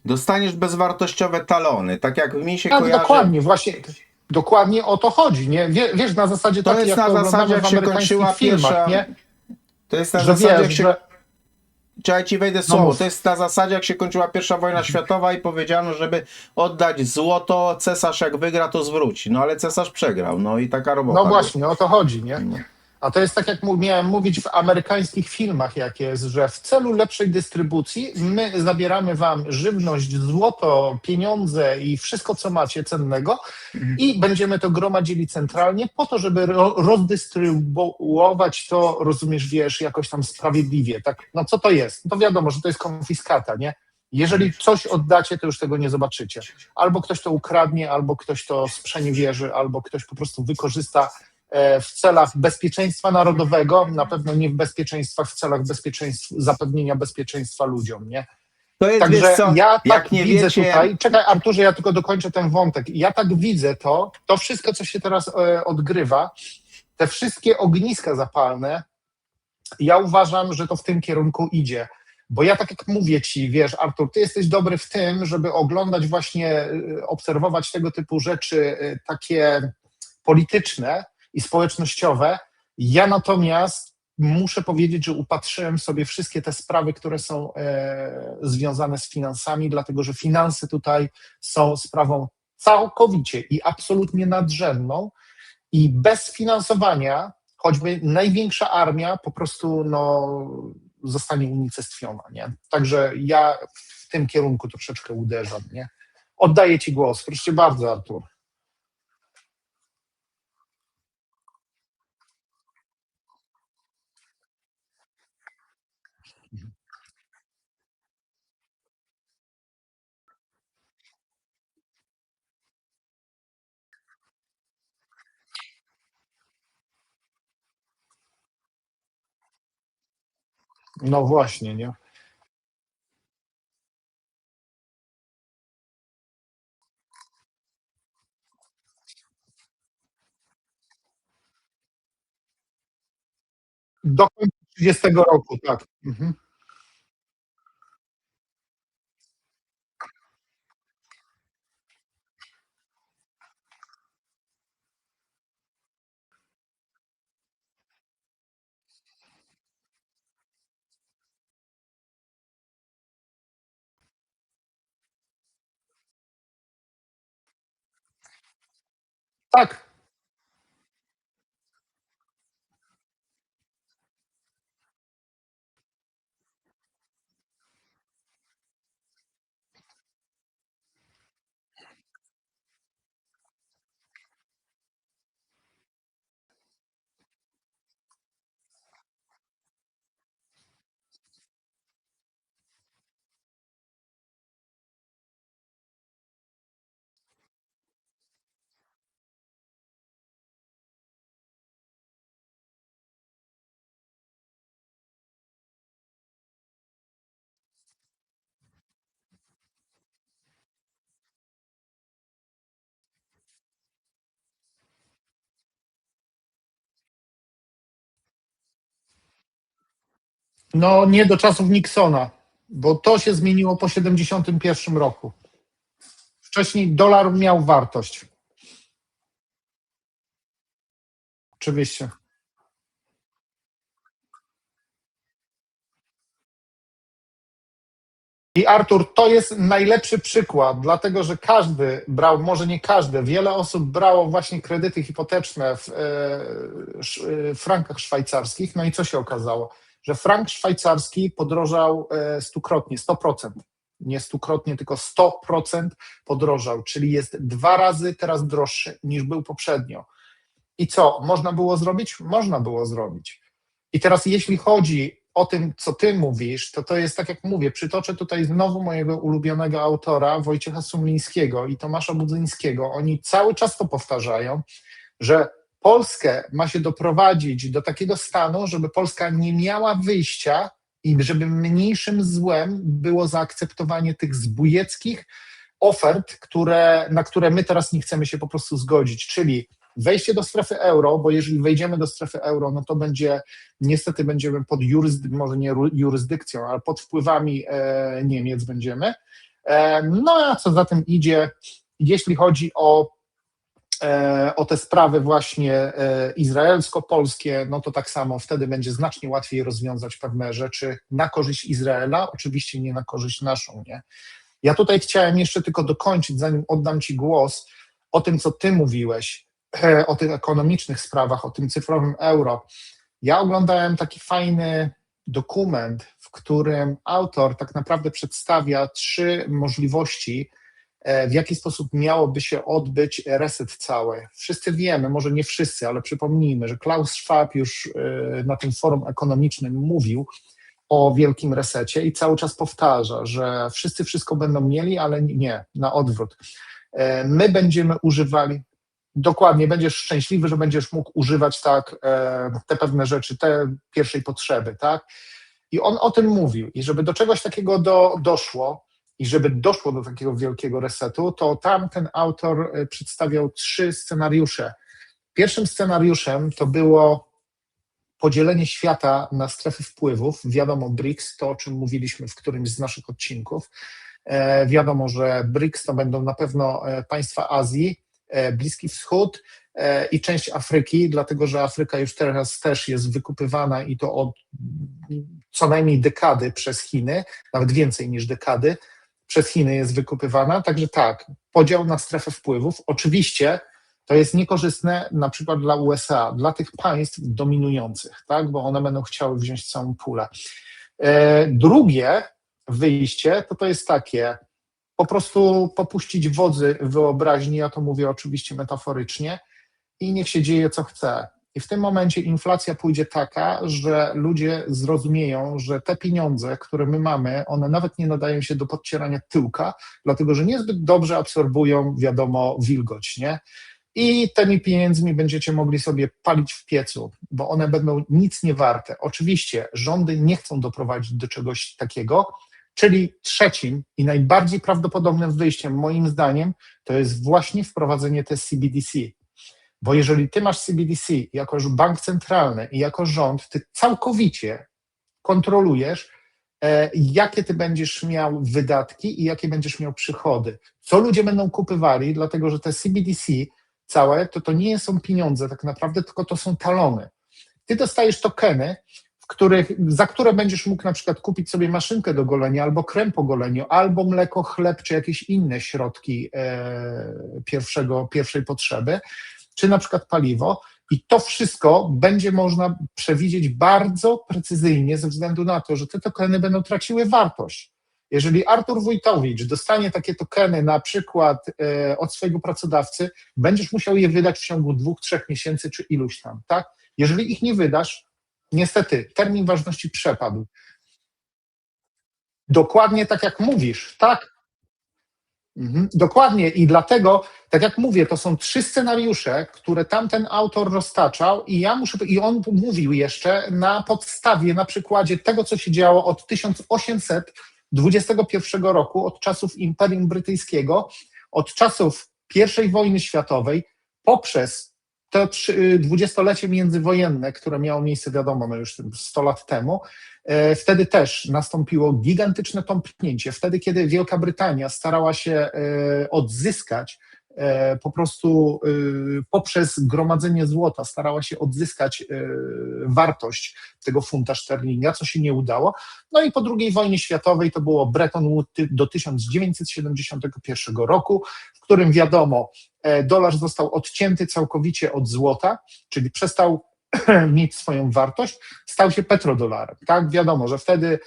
Dostaniesz bezwartościowe talony, tak jak mi się Tak, kojarzy. dokładnie, właśnie. Dokładnie o to chodzi, nie? Wiesz, na zasadzie To takiej, jest jak to na zasadzie, oglądamy jak w się amerykańskich kończyła filmach, pierwsza. nie? To jest na Że zasadzie, wiesz, jak się. że... Czy ja ci wejdę No słowo? mów. To jest na zasadzie, jak się kończyła pierwsza wojna światowa i powiedziano, żeby oddać złoto, cesarz jak wygra, to zwróci. No ale cesarz przegrał, no i taka robota. No właśnie, o to chodzi, nie? No. A to jest tak, jak miałem mówić w amerykańskich filmach, jak jest, że w celu lepszej dystrybucji my zabieramy wam żywność, złoto, pieniądze i wszystko, co macie cennego i będziemy to gromadzili centralnie po to, żeby rozdystrybuować to, rozumiesz, wiesz, jakoś tam sprawiedliwie. Tak, no co to jest? No to wiadomo, że to jest konfiskata, nie? Jeżeli coś oddacie, to już tego nie zobaczycie. Albo ktoś to ukradnie, albo ktoś to sprzeniewierzy, albo ktoś po prostu wykorzysta w celach bezpieczeństwa narodowego, na pewno nie w celach zapewnienia bezpieczeństwa ludziom, nie? To jest, Także wiesz co, ja tak jak nie widzę wiecie. tutaj, czekaj Arturze, ja tylko dokończę ten wątek. Ja tak widzę to wszystko, co się teraz odgrywa, te wszystkie ogniska zapalne, ja uważam, że to w tym kierunku idzie. Bo ja tak jak mówię ci, wiesz, Artur, ty jesteś dobry w tym, żeby oglądać właśnie, obserwować tego typu rzeczy takie polityczne i społecznościowe. Ja natomiast muszę powiedzieć, że upatrzyłem sobie wszystkie te sprawy, które są związane z finansami, dlatego że finanse tutaj są sprawą całkowicie i absolutnie nadrzędną i bez finansowania choćby największa armia po prostu zostanie unicestwiona, nie? Także ja w tym kierunku troszeczkę uderzam, nie? Oddaję ci głos. Proszę bardzo, Artur. No właśnie, nie? Do końca 30 roku, tak. Mhm. Tak, no nie do czasów Nixona. bo to się zmieniło po 71 roku. Wcześniej dolar miał wartość. Oczywiście. I Artur, to jest najlepszy przykład, dlatego że każdy brał, może nie każdy, wiele osób brało właśnie kredyty hipoteczne w frankach szwajcarskich. No i co się okazało? Że frank szwajcarski podrożał stukrotnie, 100%. Nie stukrotnie, tylko 100% podrożał, czyli jest 2 razy teraz droższy niż był poprzednio. I co? Można było zrobić? Można było zrobić. I teraz jeśli chodzi o tym, co ty mówisz, to jest tak jak mówię, przytoczę tutaj znowu mojego ulubionego autora Wojciecha Sumlińskiego i Tomasza Budzyńskiego. Oni cały czas to powtarzają, że Polskę ma się doprowadzić do takiego stanu, żeby Polska nie miała wyjścia i żeby mniejszym złem było zaakceptowanie tych zbójeckich ofert, na które my teraz nie chcemy się po prostu zgodzić, czyli wejście do strefy euro, bo jeżeli wejdziemy do strefy euro, no to niestety będziemy pod może nie jurysdykcją, ale pod wpływami Niemiec będziemy. No a co za tym idzie, jeśli chodzi o te sprawy właśnie izraelsko-polskie, no to tak samo wtedy będzie znacznie łatwiej rozwiązać pewne rzeczy na korzyść Izraela, oczywiście nie na korzyść naszą, nie? Ja tutaj chciałem jeszcze tylko dokończyć, zanim oddam ci głos, o tym, co ty mówiłeś, o tych ekonomicznych sprawach, o tym cyfrowym euro. Ja oglądałem taki fajny dokument, w którym autor tak naprawdę przedstawia 3 możliwości, w jaki sposób miałoby się odbyć reset cały. Wszyscy wiemy, może nie wszyscy, ale przypomnijmy, że Klaus Schwab już na tym forum ekonomicznym mówił o wielkim resecie i cały czas powtarza, że wszyscy wszystko będą mieli, ale nie, na odwrót. My będziemy używali, dokładnie, będziesz szczęśliwy, że będziesz mógł używać te pewne rzeczy, te pierwszej potrzeby, tak? I on o tym mówił. I żeby do czegoś takiego doszło, i żeby doszło do takiego wielkiego resetu, to tam ten autor przedstawiał 3 scenariusze. Pierwszym scenariuszem to było podzielenie świata na strefy wpływów. Wiadomo, BRICS, to o czym mówiliśmy w którymś z naszych odcinków. Wiadomo, że BRICS to będą na pewno państwa Azji, Bliski Wschód i część Afryki, dlatego że Afryka już teraz też jest wykupywana i to od co najmniej dekady przez Chiny, nawet więcej niż dekady przez Chiny jest wykupywana. Także tak, podział na strefę wpływów. Oczywiście to jest niekorzystne na przykład dla USA, dla tych państw dominujących, tak, bo one będą chciały wziąć całą pulę. Drugie wyjście to jest takie, po prostu popuścić wodzy wyobraźni, ja to mówię oczywiście metaforycznie, i niech się dzieje co chce. I w tym momencie inflacja pójdzie taka, że ludzie zrozumieją, że te pieniądze, które my mamy, one nawet nie nadają się do podcierania tyłka, dlatego że niezbyt dobrze absorbują, wiadomo, wilgoć, nie? I tymi pieniędzmi będziecie mogli sobie palić w piecu, bo one będą nic nie warte. Oczywiście rządy nie chcą doprowadzić do czegoś takiego, czyli trzecim i najbardziej prawdopodobnym wyjściem, moim zdaniem, to jest właśnie wprowadzenie te CBDC. Bo jeżeli ty masz CBDC jako bank centralny i jako rząd, ty całkowicie kontrolujesz, jakie ty będziesz miał wydatki i jakie będziesz miał przychody. Co ludzie będą kupywali, dlatego że te CBDC całe, to nie są pieniądze tak naprawdę, tylko to są talony. Ty dostajesz tokeny, za które będziesz mógł na przykład kupić sobie maszynkę do golenia, albo krem po goleniu, albo mleko, chleb, czy jakieś inne środki pierwszej potrzeby, czy na przykład paliwo. I to wszystko będzie można przewidzieć bardzo precyzyjnie ze względu na to, że te tokeny będą traciły wartość. Jeżeli Artur Wójtowicz dostanie takie tokeny na przykład od swojego pracodawcy, będziesz musiał je wydać w ciągu 2-3 miesięcy czy iluś tam, tak? Jeżeli ich nie wydasz, niestety termin ważności przepadł. Dokładnie tak jak mówisz, tak? Dokładnie i dlatego, tak jak mówię, to są 3 scenariusze, które tamten autor roztaczał i on mówił jeszcze na podstawie, na przykładzie tego, co się działo od 1821 roku, od czasów Imperium Brytyjskiego, od czasów I wojny światowej, poprzez to dwudziestolecie międzywojenne, które miało miejsce, wiadomo, no już 100 lat temu, wtedy też nastąpiło gigantyczne tąpnięcie. Wtedy, kiedy Wielka Brytania starała się odzyskać po prostu poprzez gromadzenie złota, starała się odzyskać wartość tego funta szterlinga, co się nie udało. No i po II wojnie światowej to było Bretton Woods do 1971 roku, w którym wiadomo, dolar został odcięty całkowicie od złota, czyli przestał mieć swoją wartość, stał się petrodolarem. Tak, wiadomo, że wtedy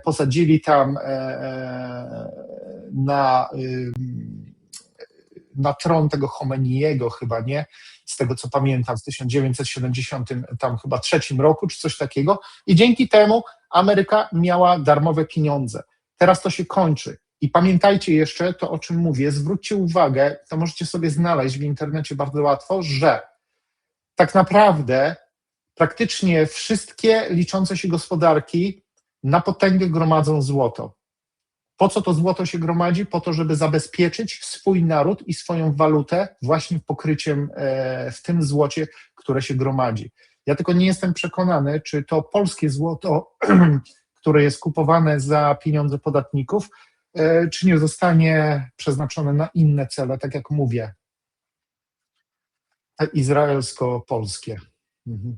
posadzili tam na tron tego Chomeniego chyba, nie? Z tego co pamiętam, w 1970 tam chyba trzecim roku, czy coś takiego. I dzięki temu Ameryka miała darmowe pieniądze. Teraz to się kończy. I pamiętajcie jeszcze to, o czym mówię, zwróćcie uwagę, to możecie sobie znaleźć w internecie bardzo łatwo, że tak naprawdę praktycznie wszystkie liczące się gospodarki na potęgę gromadzą złoto. Po co to złoto się gromadzi? Po to, żeby zabezpieczyć swój naród i swoją walutę właśnie pokryciem w tym złocie, które się gromadzi. Ja tylko nie jestem przekonany, czy to polskie złoto, które jest kupowane za pieniądze podatników, czy nie zostanie przeznaczone na inne cele, tak jak mówię, izraelsko-polskie. Mhm.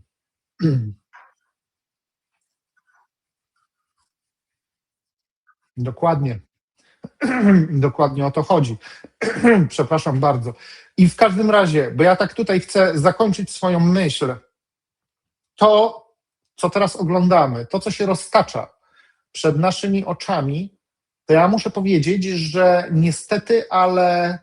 Dokładnie. Dokładnie o to chodzi. Przepraszam bardzo. I w każdym razie, bo ja tak tutaj chcę zakończyć swoją myśl, to, co teraz oglądamy, to, co się roztacza przed naszymi oczami, to ja muszę powiedzieć, że niestety, ale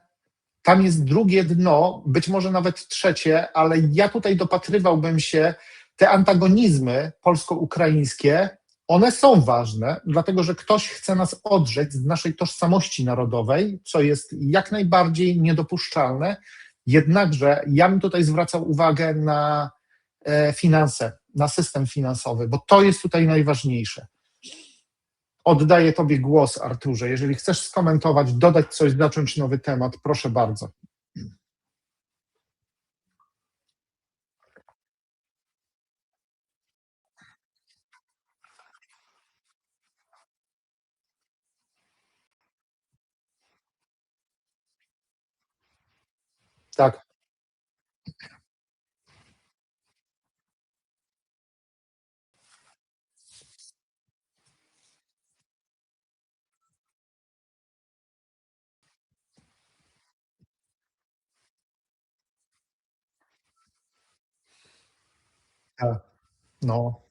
tam jest drugie dno, być może nawet trzecie, ale ja tutaj dopatrywałbym się, te antagonizmy polsko-ukraińskie, one są ważne, dlatego że ktoś chce nas odrzeć z naszej tożsamości narodowej, co jest jak najbardziej niedopuszczalne. Jednakże ja bym tutaj zwracał uwagę na finanse, na system finansowy, bo to jest tutaj najważniejsze. Oddaję Tobie głos, Arturze. Jeżeli chcesz skomentować, dodać coś, zacząć nowy temat, proszę bardzo. Tak, tak. No,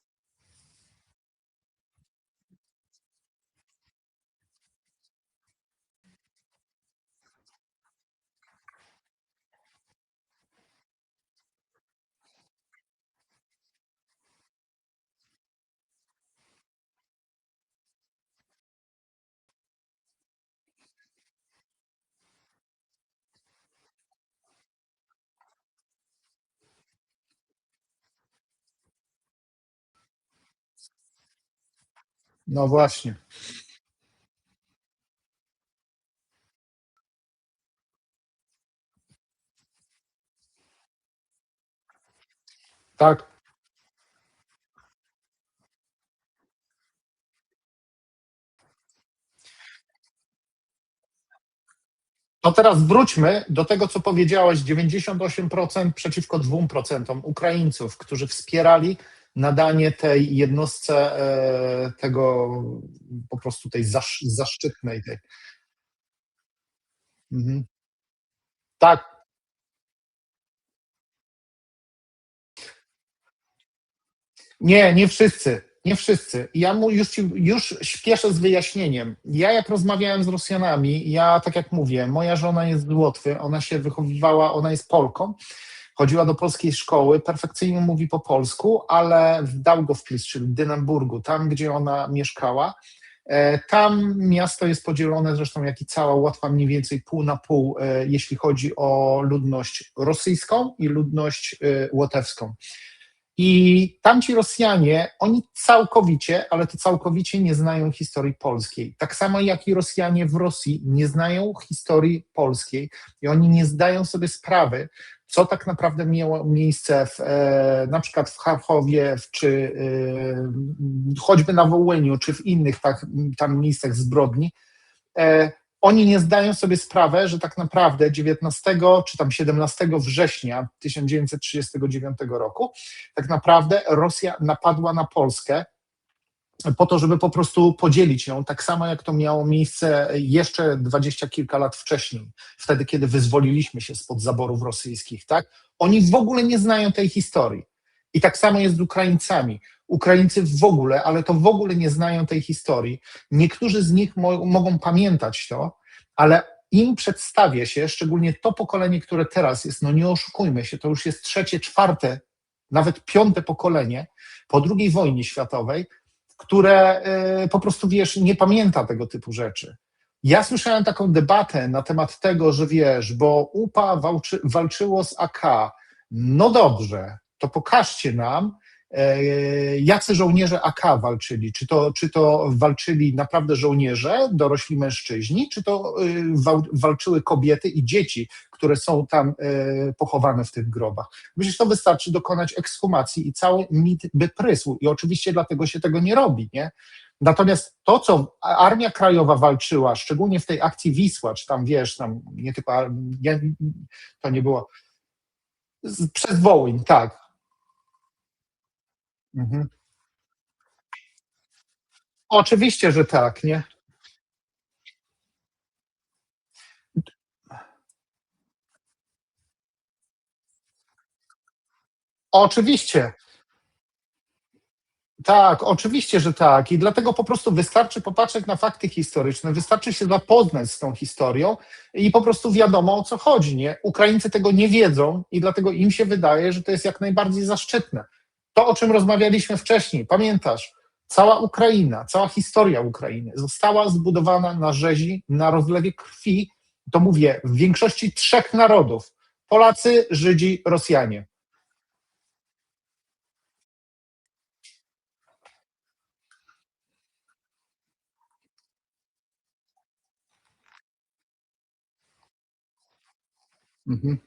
no właśnie. Tak. To teraz wróćmy do tego, co powiedziałeś, 98% przeciwko 2% Ukraińców, którzy wspierali nadanie tej jednostce tego po prostu tej zaszczytnej. Tej. Mhm. Tak, nie, nie wszyscy. Nie wszyscy. Ja mu już śpieszę z wyjaśnieniem. Ja jak rozmawiałem z Rosjanami, ja tak jak mówię, moja żona jest z Łotwy, ona się wychowywała, ona jest Polką, chodziła do polskiej szkoły, perfekcyjnie mówi po polsku, ale w Daugavpils, czyli w Dynenburgu, tam gdzie ona mieszkała, tam miasto jest podzielone, zresztą jak i cała Łotwa, mniej więcej pół na pół, jeśli chodzi o ludność rosyjską i ludność łotewską. I tamci Rosjanie, oni całkowicie, ale to całkowicie nie znają historii polskiej. Tak samo jak i Rosjanie w Rosji nie znają historii polskiej i oni nie zdają sobie sprawy, co tak naprawdę miało miejsce na przykład w Charkowie, czy choćby na Wołyniu, czy w innych tam miejscach zbrodni. Oni nie zdają sobie sprawy, że tak naprawdę 19 czy tam 17 września 1939 roku tak naprawdę Rosja napadła na Polskę po to, żeby po prostu podzielić ją, tak samo jak to miało miejsce jeszcze 20 kilka lat wcześniej, wtedy, kiedy wyzwoliliśmy się spod zaborów rosyjskich, tak? Oni w ogóle nie znają tej historii. I tak samo jest z Ukraińcami. Ukraińcy w ogóle, ale to w ogóle nie znają tej historii. Niektórzy z nich mogą pamiętać to, ale im przedstawia się, szczególnie to pokolenie, które teraz jest, no nie oszukujmy się, to już jest trzecie, czwarte, nawet piąte pokolenie po II wojnie światowej, które po prostu, wiesz, nie pamięta tego typu rzeczy. Ja słyszałem taką debatę na temat tego, że wiesz, bo UPA walczyło z AK. No dobrze, to pokażcie nam, jacy żołnierze AK walczyli. Czy to walczyli naprawdę żołnierze, dorośli mężczyźni, czy to walczyły kobiety i dzieci, które są tam pochowane w tych grobach. Przecież to wystarczy dokonać ekshumacji i cały mit by prysł. I oczywiście dlatego się tego nie robi, nie? Natomiast to, co Armia Krajowa walczyła, szczególnie w tej akcji Wisła, czy tam wiesz, tam nie tylko, to nie było, przez Wołyń, tak. Mhm. Oczywiście, że tak, nie? Oczywiście, tak, oczywiście, że tak. I dlatego po prostu wystarczy popatrzeć na fakty historyczne, wystarczy się zapoznać z tą historią i po prostu wiadomo, o co chodzi, nie? Ukraińcy tego nie wiedzą i dlatego im się wydaje, że to jest jak najbardziej zaszczytne. To, o czym rozmawialiśmy wcześniej, pamiętasz, cała Ukraina, cała historia Ukrainy została zbudowana na rzezi, na rozlewie krwi, to mówię, w większości trzech narodów: Polacy, Żydzi, Rosjanie. Mhm.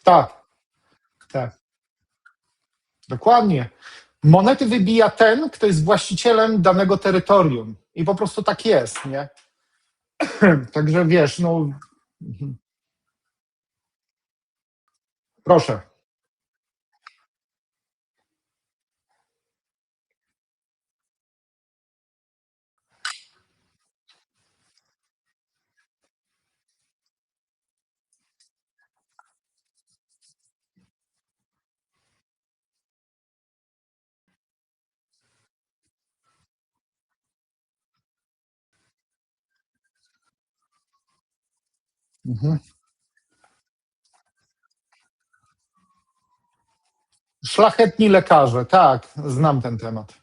Tak, tak. Dokładnie. Monety wybija ten, kto jest właścicielem danego terytorium. I po prostu tak jest, nie? Także wiesz, no. Mhm. Proszę. Mhm. Szlachetni lekarze, tak, znam ten temat.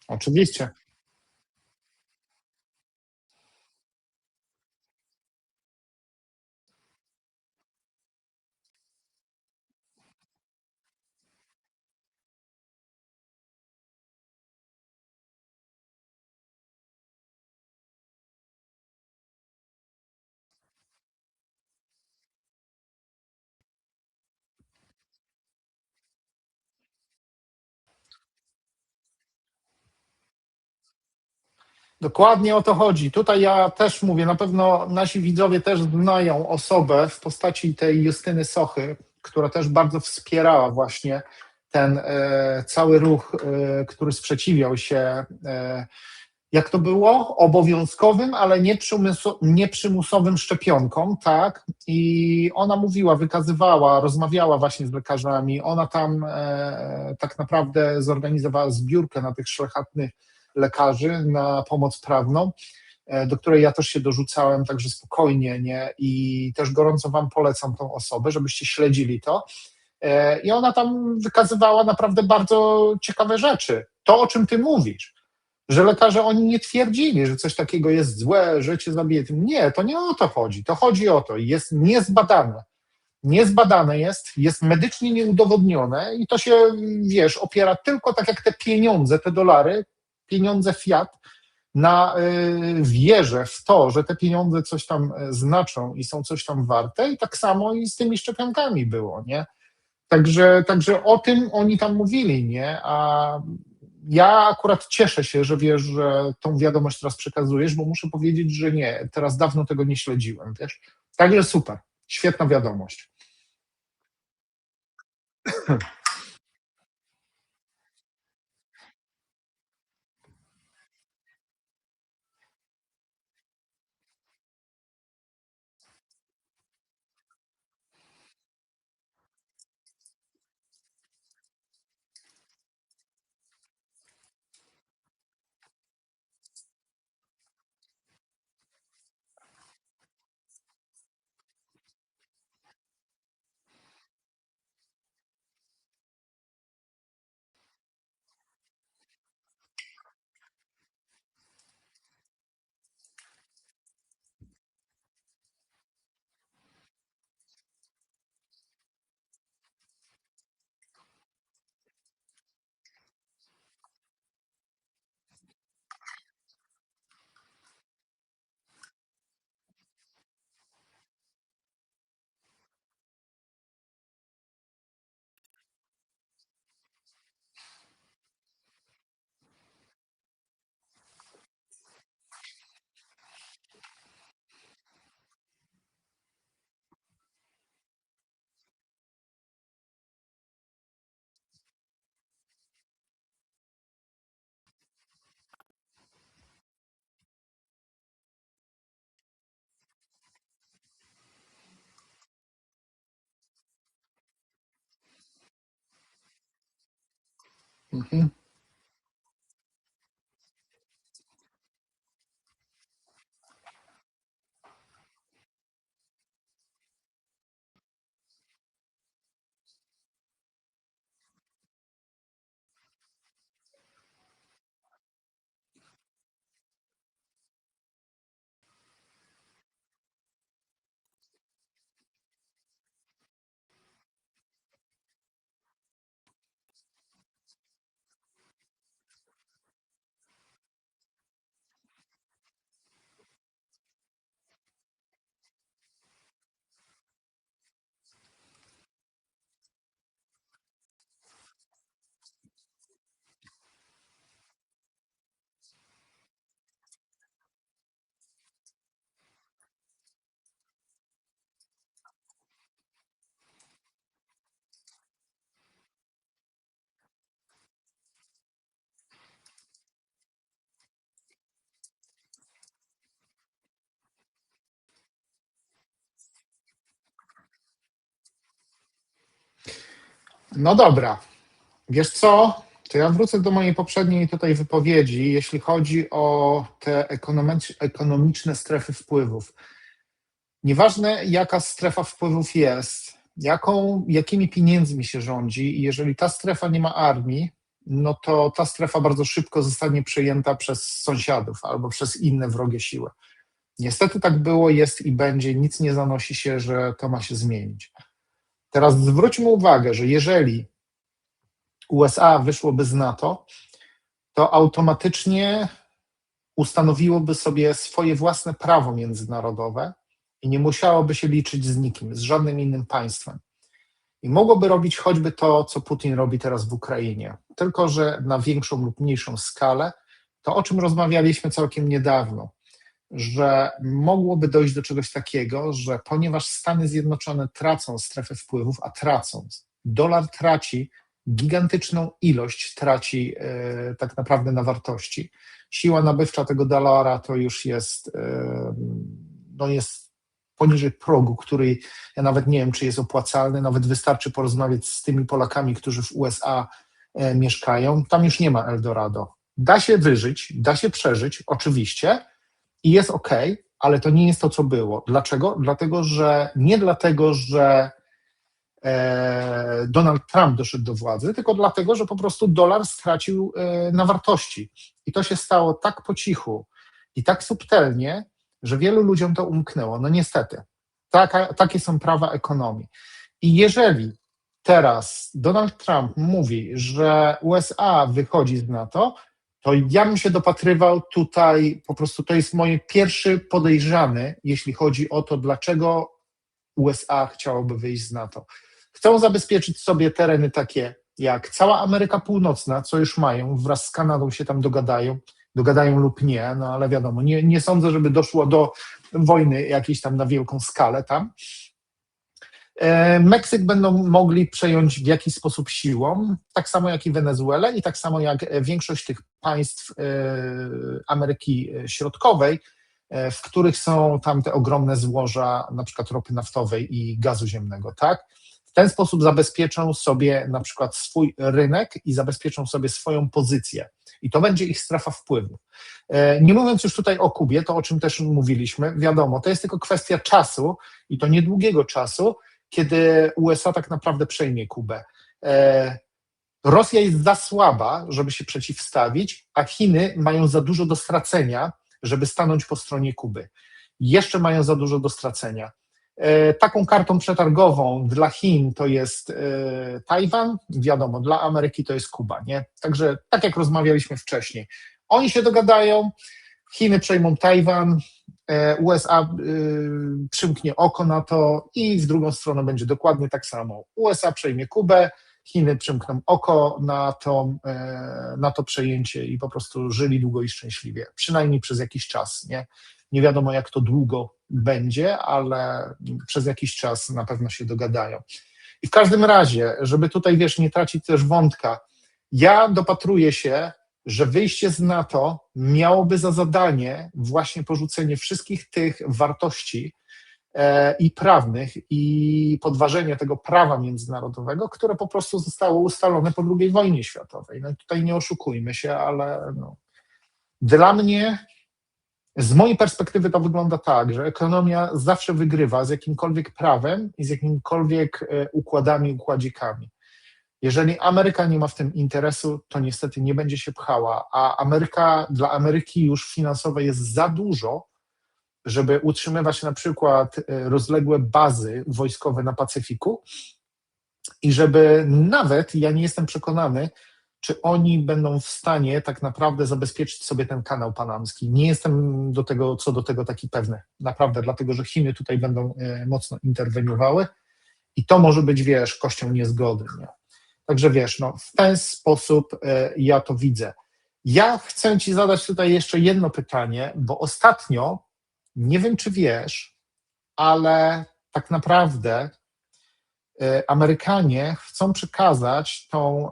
Oczywiście. Dokładnie o to chodzi. Tutaj ja też mówię, na pewno nasi widzowie też znają osobę w postaci tej Justyny Sochy, która też bardzo wspierała właśnie ten cały ruch, który sprzeciwiał się jak to było, obowiązkowym, ale nieprzymusowym szczepionkom, tak? I ona mówiła, wykazywała, rozmawiała właśnie z lekarzami. Ona tam tak naprawdę zorganizowała zbiórkę na tych szlachetnych lekarzy, na pomoc prawną, do której ja też się dorzucałem, także spokojnie, nie? I też gorąco wam polecam tą osobę, żebyście śledzili to. I ona tam wykazywała naprawdę bardzo ciekawe rzeczy. To, o czym ty mówisz, że lekarze oni nie twierdzili, że coś takiego jest złe, że cię zabije. Nie, to nie o to chodzi. To chodzi o to. Jest niezbadane. Niezbadane jest medycznie nieudowodnione i to się, wiesz, opiera tylko tak jak te pieniądze, te dolary, pieniądze fiat, na wierze w to, że te pieniądze coś tam znaczą i są coś tam warte i tak samo i z tymi szczepionkami było, nie? Także o tym oni tam mówili, nie? A ja akurat cieszę się, że wiesz, że tą wiadomość teraz przekazujesz, bo muszę powiedzieć, że nie, teraz dawno tego nie śledziłem, wiesz? Także super, świetna wiadomość. Mhm. No dobra, wiesz co? To ja wrócę do mojej poprzedniej tutaj wypowiedzi, jeśli chodzi o te ekonomiczne strefy wpływów. Nieważne, jaka strefa wpływów jest, jakimi pieniędzmi się rządzi, i jeżeli ta strefa nie ma armii, no to ta strefa bardzo szybko zostanie przejęta przez sąsiadów albo przez inne wrogie siły. Niestety tak było, jest i będzie, nic nie zanosi się, że to ma się zmienić. Teraz zwróćmy uwagę, że jeżeli USA wyszłoby z NATO, to automatycznie ustanowiłoby sobie swoje własne prawo międzynarodowe i nie musiałoby się liczyć z nikim, z żadnym innym państwem. I mogłoby robić choćby to, co Putin robi teraz w Ukrainie, tylko że na większą lub mniejszą skalę, to o czym rozmawialiśmy całkiem niedawno, że mogłoby dojść do czegoś takiego, że ponieważ Stany Zjednoczone tracą strefę wpływów, a tracąc, dolar traci gigantyczną ilość traci tak naprawdę na wartości. Siła nabywcza tego dolara to już jest, no jest poniżej progu, który ja nawet nie wiem, czy jest opłacalny, nawet wystarczy porozmawiać z tymi Polakami, którzy w USA mieszkają. Tam już nie ma Eldorado. Da się wyżyć, da się przeżyć, oczywiście, i jest ok, ale to nie jest to, co było. Dlaczego? Dlatego, że Donald Trump doszedł do władzy, tylko dlatego, że po prostu dolar stracił na wartości. I to się stało tak po cichu i tak subtelnie, że wielu ludziom to umknęło. No niestety, takie są prawa ekonomii. I jeżeli teraz Donald Trump mówi, że USA wychodzi z NATO, to ja bym się dopatrywał tutaj, po prostu to jest moje pierwszy podejrzany, jeśli chodzi o to, dlaczego USA chciałoby wyjść z NATO. Chcą zabezpieczyć sobie tereny takie jak cała Ameryka Północna, co już mają, wraz z Kanadą się tam dogadają lub nie, no ale wiadomo, nie sądzę, żeby doszło do wojny jakiejś tam na wielką skalę tam. Meksyk będą mogli przejąć w jakiś sposób siłą, tak samo jak i Wenezuelę i tak samo jak większość tych państw Ameryki Środkowej, w których są tam te ogromne złoża na przykład ropy naftowej i gazu ziemnego, tak? W ten sposób zabezpieczą sobie na przykład swój rynek i zabezpieczą sobie swoją pozycję. I to będzie ich strefa wpływu. Nie mówiąc już tutaj o Kubie, to o czym też mówiliśmy, wiadomo, to jest tylko kwestia czasu i to niedługiego czasu, kiedy USA tak naprawdę przejmie Kubę. Rosja jest za słaba, żeby się przeciwstawić, a Chiny mają za dużo do stracenia, żeby stanąć po stronie Kuby. Jeszcze mają za dużo do stracenia. Taką kartą przetargową dla Chin to jest Tajwan, wiadomo, dla Ameryki to jest Kuba, nie? Także tak jak rozmawialiśmy wcześniej, oni się dogadają, Chiny przejmą Tajwan, USA przymknie oko na to i w drugą stronę będzie dokładnie tak samo. USA przejmie Kubę, Chiny przymkną oko na to przejęcie i po prostu żyli długo i szczęśliwie, przynajmniej przez jakiś czas. Nie wiadomo, jak to długo będzie, ale przez jakiś czas na pewno się dogadają. I w każdym razie, żeby tutaj, wiesz, nie tracić też wątka, ja dopatruję się, że wyjście z NATO miałoby za zadanie właśnie porzucenie wszystkich tych wartości i prawnych i podważenie tego prawa międzynarodowego, które po prostu zostało ustalone po II wojnie światowej. No tutaj nie oszukujmy się, ale no, dla mnie, z mojej perspektywy to wygląda tak, że ekonomia zawsze wygrywa z jakimkolwiek prawem i z jakimkolwiek układami, układzikami. Jeżeli Ameryka nie ma w tym interesu, to niestety nie będzie się pchała, a dla Ameryki już finansowe jest za dużo, żeby utrzymywać na przykład rozległe bazy wojskowe na Pacyfiku i żeby nawet, ja nie jestem przekonany, czy oni będą w stanie tak naprawdę zabezpieczyć sobie ten kanał panamski. Nie jestem co do tego taki pewny, naprawdę, dlatego że Chiny tutaj będą mocno interweniowały i to może być, wiesz, kością niezgody. Nie? Także wiesz, no, w ten sposób ja to widzę. Ja chcę Ci zadać tutaj jeszcze jedno pytanie, bo ostatnio, nie wiem czy wiesz, ale tak naprawdę Amerykanie chcą przekazać tą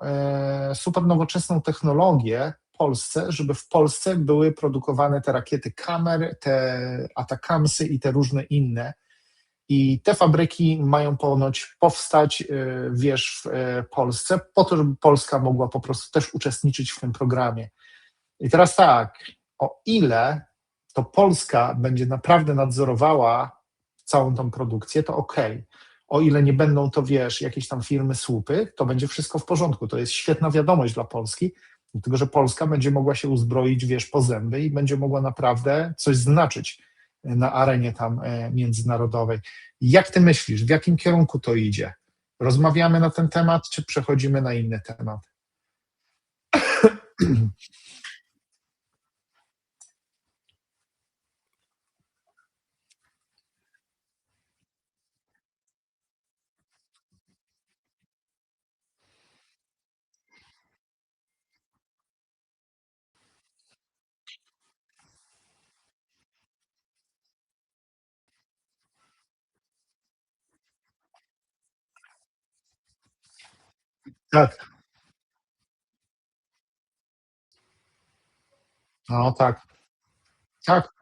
super nowoczesną technologię Polsce, żeby w Polsce były produkowane te rakiety Kamer, te Atakamsy i te różne inne. I te fabryki mają ponoć powstać, wiesz, w Polsce, po to, żeby Polska mogła po prostu też uczestniczyć w tym programie. I teraz tak, o ile to Polska będzie naprawdę nadzorowała całą tą produkcję, to okej. O ile nie będą to, wiesz, jakieś tam firmy słupy, to będzie wszystko w porządku. To jest świetna wiadomość dla Polski, dlatego że Polska będzie mogła się uzbroić, wiesz, po zęby i będzie mogła naprawdę coś znaczyć na arenie tam międzynarodowej. Jak ty myślisz, w jakim kierunku to idzie? Rozmawiamy na ten temat, czy przechodzimy na inny temat? Tak. No tak, tak.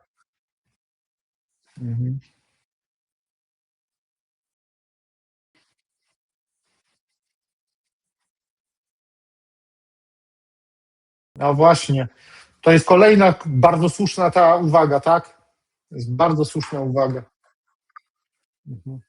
Mhm. No właśnie. To jest kolejna bardzo słuszna ta uwaga, tak? To jest bardzo słuszna uwaga. Mhm.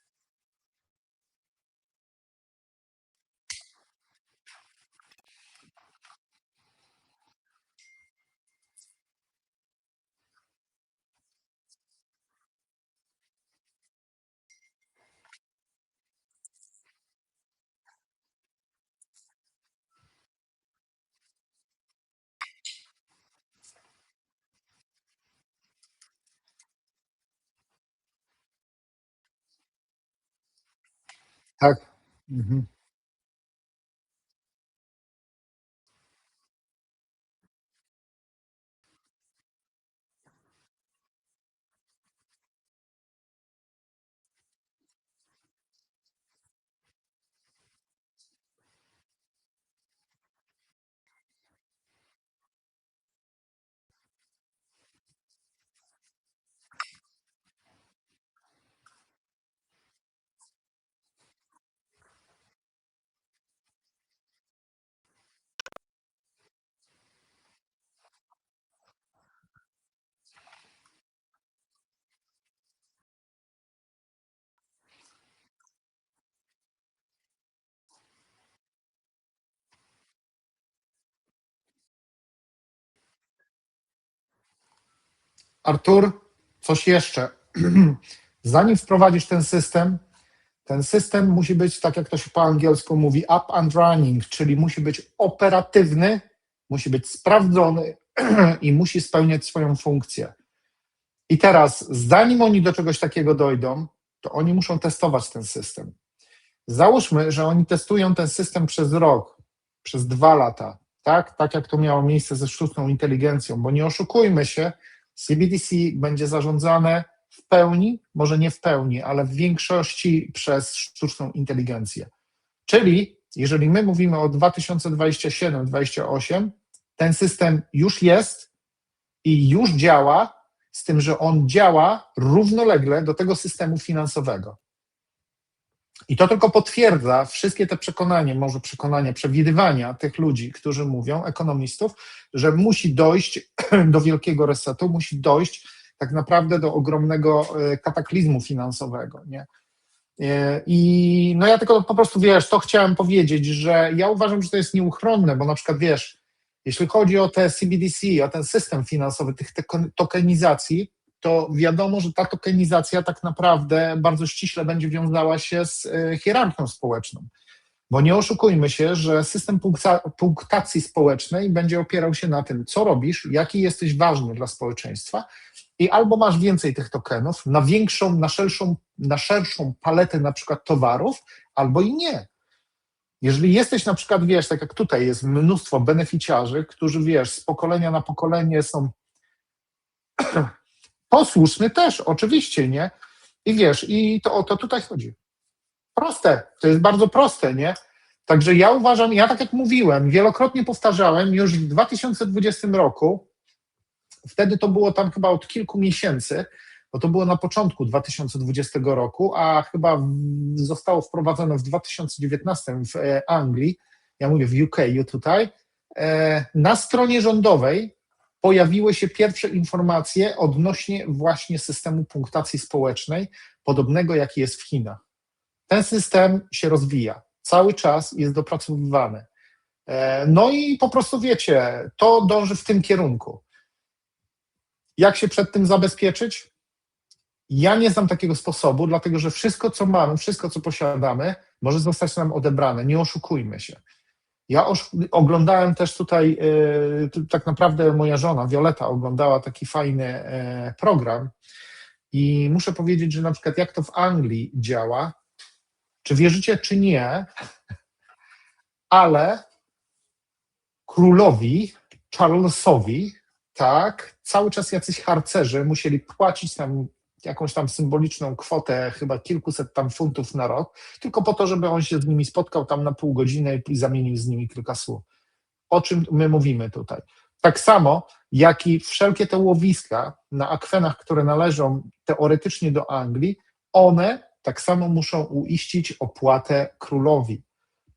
Tak. Mhm. Artur, coś jeszcze. Zanim wprowadzisz ten system musi być, tak jak to się po angielsku mówi, up and running, czyli musi być operatywny, musi być sprawdzony i musi spełniać swoją funkcję. I teraz, zanim oni do czegoś takiego dojdą, to oni muszą testować ten system. Załóżmy, że oni testują ten system przez rok, przez 2 lata, tak? Tak jak to miało miejsce ze sztuczną inteligencją, bo nie oszukujmy się, CBDC będzie zarządzane w pełni, może nie w pełni, ale w większości przez sztuczną inteligencję. Czyli jeżeli my mówimy o 2027-2028, ten system już jest i już działa, z tym, że on działa równolegle do tego systemu finansowego. I to tylko potwierdza wszystkie te przekonania, przewidywania tych ludzi, którzy mówią, ekonomistów, że musi dojść do wielkiego resetu, musi dojść tak naprawdę do ogromnego kataklizmu finansowego. Nie? I no ja tylko po prostu, to chciałem powiedzieć, że ja uważam, że to jest nieuchronne, bo na przykład, jeśli chodzi o te CBDC, o ten system finansowy, tych tokenizacji, to wiadomo, że ta tokenizacja tak naprawdę bardzo ściśle będzie wiązała się z hierarchią społeczną. Bo nie oszukujmy się, że system punktacji społecznej będzie opierał się na tym, co robisz, jaki jesteś ważny dla społeczeństwa i albo masz więcej tych tokenów na większą, na szerszą paletę na przykład towarów, albo i nie. Jeżeli jesteś na przykład, tak jak tutaj jest mnóstwo beneficjarzy, którzy, z pokolenia na pokolenie są posłuszny też, oczywiście, nie? I i to o to tutaj chodzi. Proste, to jest bardzo proste, nie? Także ja uważam, ja tak jak mówiłem, wielokrotnie powtarzałem, już w 2020 roku, wtedy to było tam chyba od kilku miesięcy, bo to było na początku 2020 roku, a chyba zostało wprowadzone w 2019 w Anglii, ja mówię w UK tutaj, na stronie rządowej pojawiły się pierwsze informacje odnośnie właśnie systemu punktacji społecznej, podobnego jaki jest w Chinach. Ten system się rozwija, cały czas jest dopracowywany. No i po prostu to dąży w tym kierunku. Jak się przed tym zabezpieczyć? Ja nie znam takiego sposobu, dlatego że wszystko, co mamy, wszystko, co posiadamy, może zostać nam odebrane. Nie oszukujmy się. Ja oglądałem też tutaj, tak naprawdę moja żona Wioleta oglądała taki fajny program i muszę powiedzieć, że na przykład jak to w Anglii działa, czy wierzycie, czy nie, ale królowi Charlesowi, tak, cały czas jacyś harcerze musieli płacić tam jakąś tam symboliczną kwotę, chyba kilkuset tam funtów na rok, tylko po to, żeby on się z nimi spotkał tam na pół godziny i zamienił z nimi kilka słów. O czym my mówimy tutaj? Tak samo, jak i wszelkie te łowiska na akwenach, które należą teoretycznie do Anglii, one tak samo muszą uiścić opłatę królowi.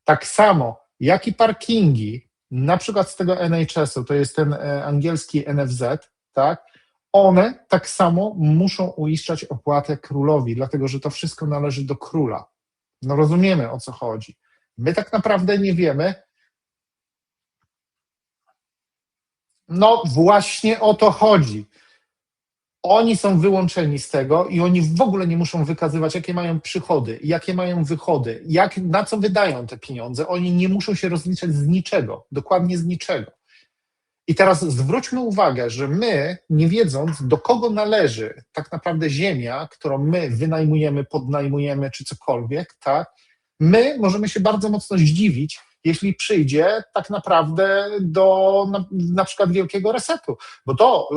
Tak samo, jak i parkingi, na przykład z tego NHS-u, to jest ten angielski NFZ, tak? One tak samo muszą uiszczać opłatę królowi, dlatego że to wszystko należy do króla. No rozumiemy, o co chodzi. My tak naprawdę nie wiemy. No właśnie o to chodzi. Oni są wyłączeni z tego i oni w ogóle nie muszą wykazywać, jakie mają przychody, jakie mają wychody, na co wydają te pieniądze. Oni nie muszą się rozliczać z niczego, dokładnie z niczego. I teraz zwróćmy uwagę, że my, nie wiedząc, do kogo należy tak naprawdę ziemia, którą my wynajmujemy, podnajmujemy czy cokolwiek, tak, my możemy się bardzo mocno zdziwić, jeśli przyjdzie tak naprawdę do na przykład wielkiego resetu. Bo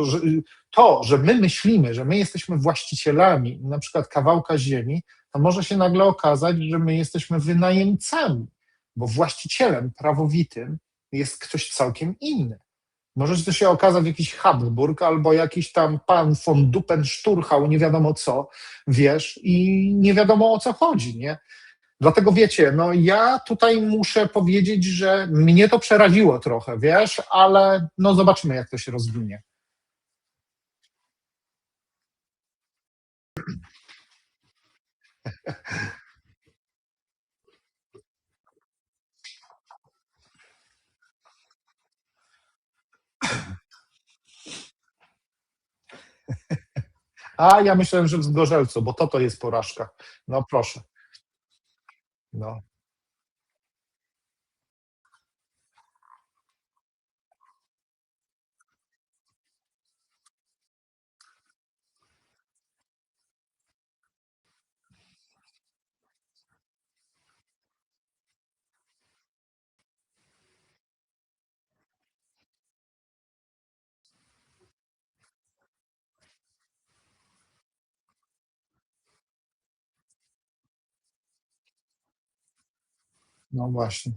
że my myślimy, że my jesteśmy właścicielami na przykład kawałka ziemi, to może się nagle okazać, że my jesteśmy wynajemcami, bo właścicielem prawowitym jest ktoś całkiem inny. Może to się okazać jakiś Habsburg albo jakiś tam pan von Dupen-Szturchał, nie wiadomo co, wiesz, i nie wiadomo o co chodzi, nie? Dlatego wiecie, no ja tutaj muszę powiedzieć, że mnie to przeraziło trochę, wiesz, ale no zobaczymy, jak to się rozwinie. A ja myślałem, że w Zgorzelcu, bo to jest porażka. No proszę. No, no właśnie.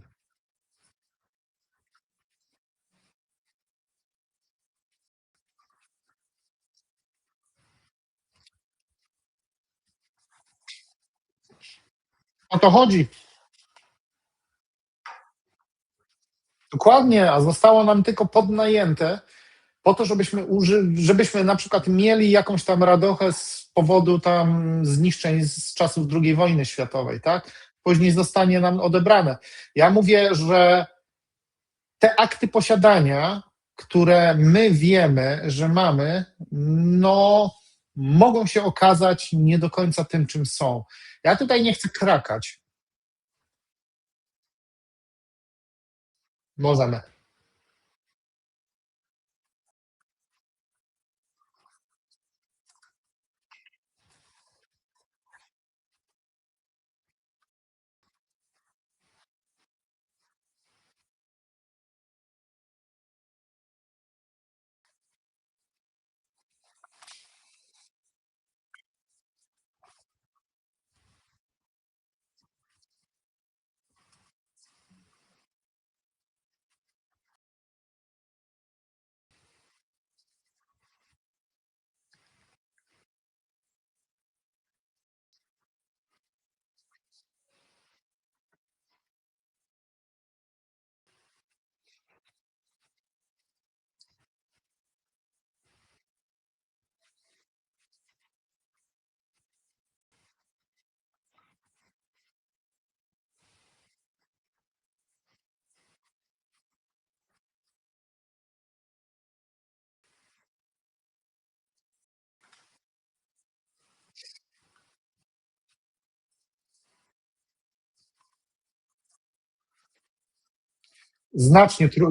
O to chodzi. Dokładnie, a zostało nam tylko podnajęte po to, żebyśmy na przykład mieli jakąś tam radochę z powodu tam zniszczeń z czasów II wojny światowej, tak? Później zostanie nam odebrane. Ja mówię, że te akty posiadania, które my wiemy, że mamy, no mogą się okazać nie do końca tym, czym są. Ja tutaj nie chcę krakać. Możemy.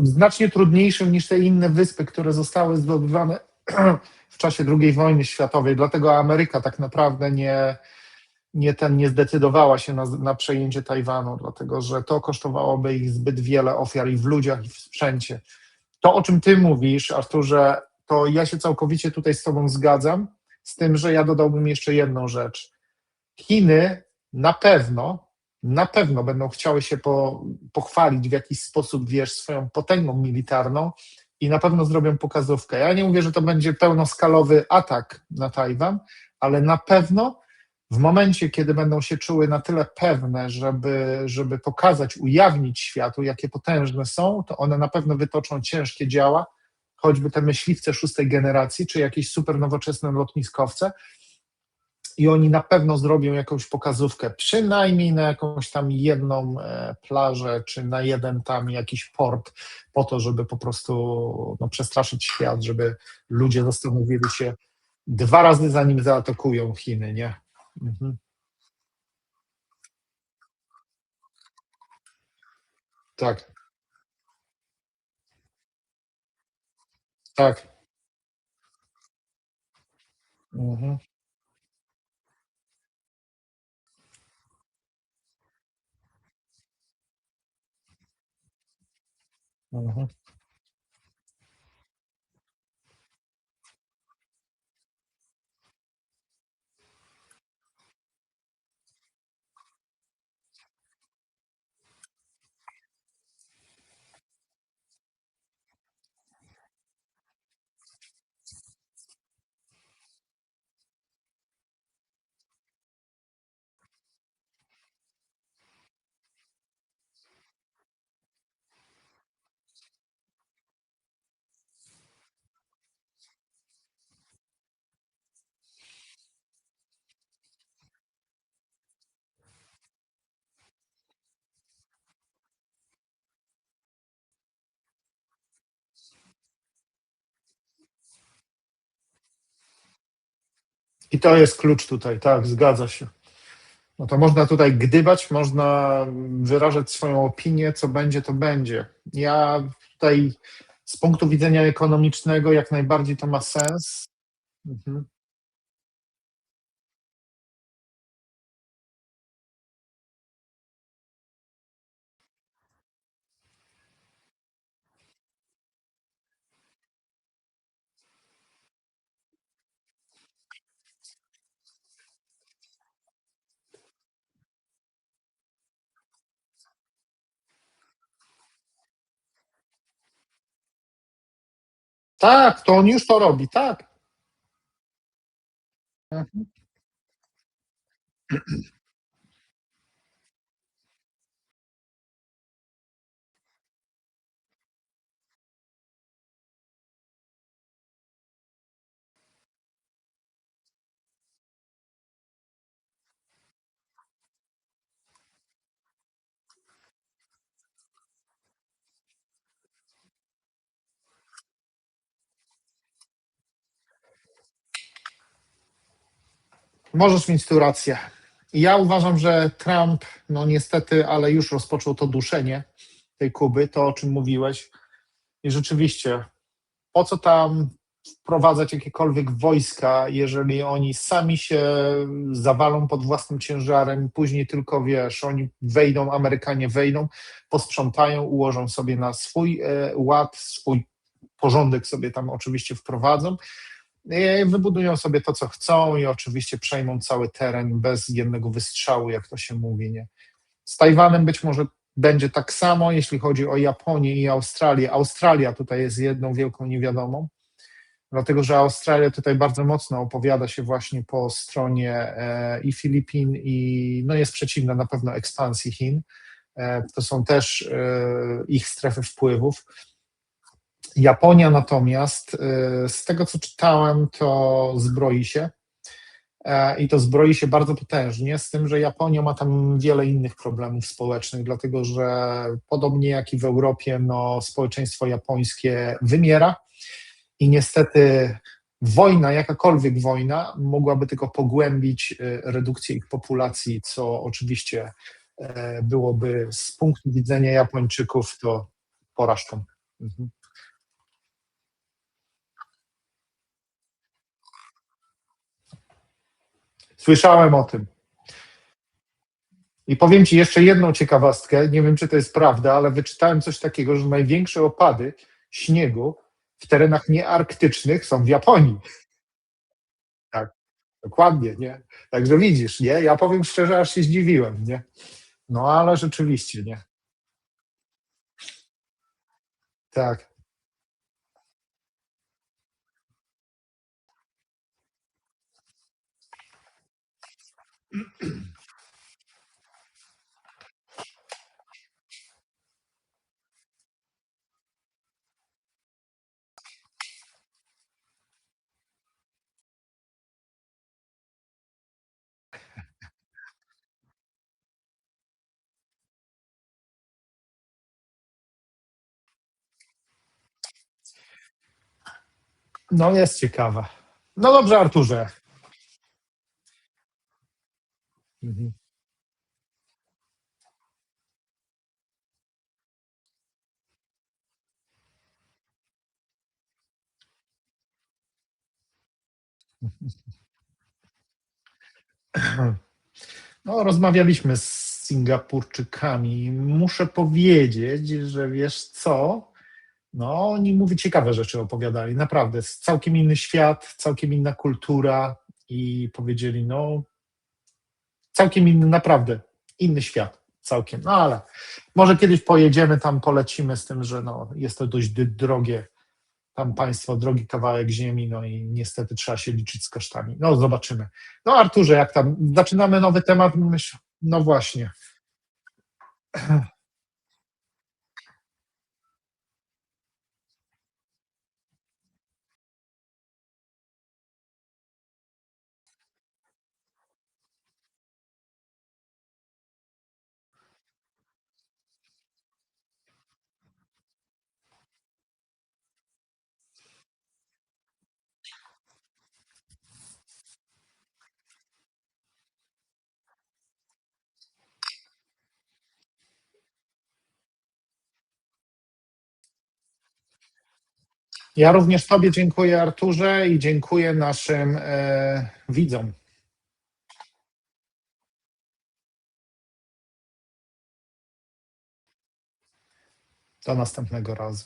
Znacznie trudniejszym niż te inne wyspy, które zostały zdobywane w czasie II wojny światowej. Dlatego Ameryka tak naprawdę nie zdecydowała się na przejęcie Tajwanu, dlatego że to kosztowałoby ich zbyt wiele ofiar i w ludziach, i w sprzęcie. To, o czym ty mówisz, Arturze, to ja się całkowicie tutaj z tobą zgadzam, z tym, że ja dodałbym jeszcze jedną rzecz. Chiny na pewno będą chciały się pochwalić w jakiś sposób, wiesz, swoją potęgą militarną i na pewno zrobią pokazówkę. Ja nie mówię, że to będzie pełnoskalowy atak na Tajwan, ale na pewno w momencie, kiedy będą się czuły na tyle pewne, żeby pokazać, ujawnić światu, jakie potężne są, to one na pewno wytoczą ciężkie działa, choćby te myśliwce szóstej generacji, czy jakieś super nowoczesne lotniskowce, i oni na pewno zrobią jakąś pokazówkę, przynajmniej na jakąś tam jedną plażę, czy na jeden tam jakiś port, po to, żeby po prostu przestraszyć świat, żeby ludzie zastanowili się dwa razy, zanim zaatakują Chiny, nie? Mhm. Tak, tak. Mhm. Mhm. I to jest klucz tutaj, tak, zgadza się. No to można tutaj gdybać, można wyrażać swoją opinię, co będzie, to będzie. Ja tutaj z punktu widzenia ekonomicznego jak najbardziej to ma sens. Mhm. Tak, to on już to robi, tak. Mhm. Możesz mieć tu rację. Ja uważam, że Trump, no niestety, ale już rozpoczął to duszenie tej Kuby, to o czym mówiłeś. I rzeczywiście, po co tam wprowadzać jakiekolwiek wojska, jeżeli oni sami się zawalą pod własnym ciężarem, później tylko wiesz, oni wejdą, Amerykanie wejdą, posprzątają, ułożą sobie na swój ład, swój porządek sobie tam oczywiście wprowadzą, wybudują sobie to, co chcą i oczywiście przejmą cały teren bez jednego wystrzału, jak to się mówi, nie? Z Tajwanem być może będzie tak samo, jeśli chodzi o Japonię i Australię. Australia tutaj jest jedną wielką niewiadomą, dlatego że Australia tutaj bardzo mocno opowiada się właśnie po stronie i Filipin, i no jest przeciwna na pewno ekspansji Chin. To są też ich strefy wpływów. Japonia natomiast, z tego co czytałem, to zbroi się i to zbroi się bardzo potężnie, z tym, że Japonia ma tam wiele innych problemów społecznych, dlatego że podobnie jak i w Europie, no, społeczeństwo japońskie wymiera i niestety wojna, jakakolwiek wojna, mogłaby tylko pogłębić redukcję ich populacji, co oczywiście byłoby z punktu widzenia Japończyków to porażką. Mhm. Słyszałem o tym. I powiem Ci jeszcze jedną ciekawostkę, nie wiem czy to jest prawda, ale wyczytałem coś takiego, że największe opady śniegu w terenach niearktycznych są w Japonii. Tak, dokładnie, nie? Także widzisz, nie? Ja powiem szczerze, aż się zdziwiłem, nie? No ale rzeczywiście, nie? Tak. No jest ciekawa. No dobrze, Arturze. Mhm. No, rozmawialiśmy z Singapurczykami. Muszę powiedzieć, że wiesz co? No, oni mówią ciekawe rzeczy opowiadali. Naprawdę, jest całkiem inny świat, całkiem inna kultura i powiedzieli, no, całkiem inny, naprawdę inny świat. Całkiem. No ale może kiedyś pojedziemy tam, polecimy z tym, że no, jest to dość drogie. Tam państwo, drogi kawałek ziemi, no i niestety trzeba się liczyć z kosztami. No, zobaczymy. No, Arturze, jak tam? Zaczynamy nowy temat, myśl. No właśnie. Ja również Tobie dziękuję, Arturze, i dziękuję naszym widzom. Do następnego razu.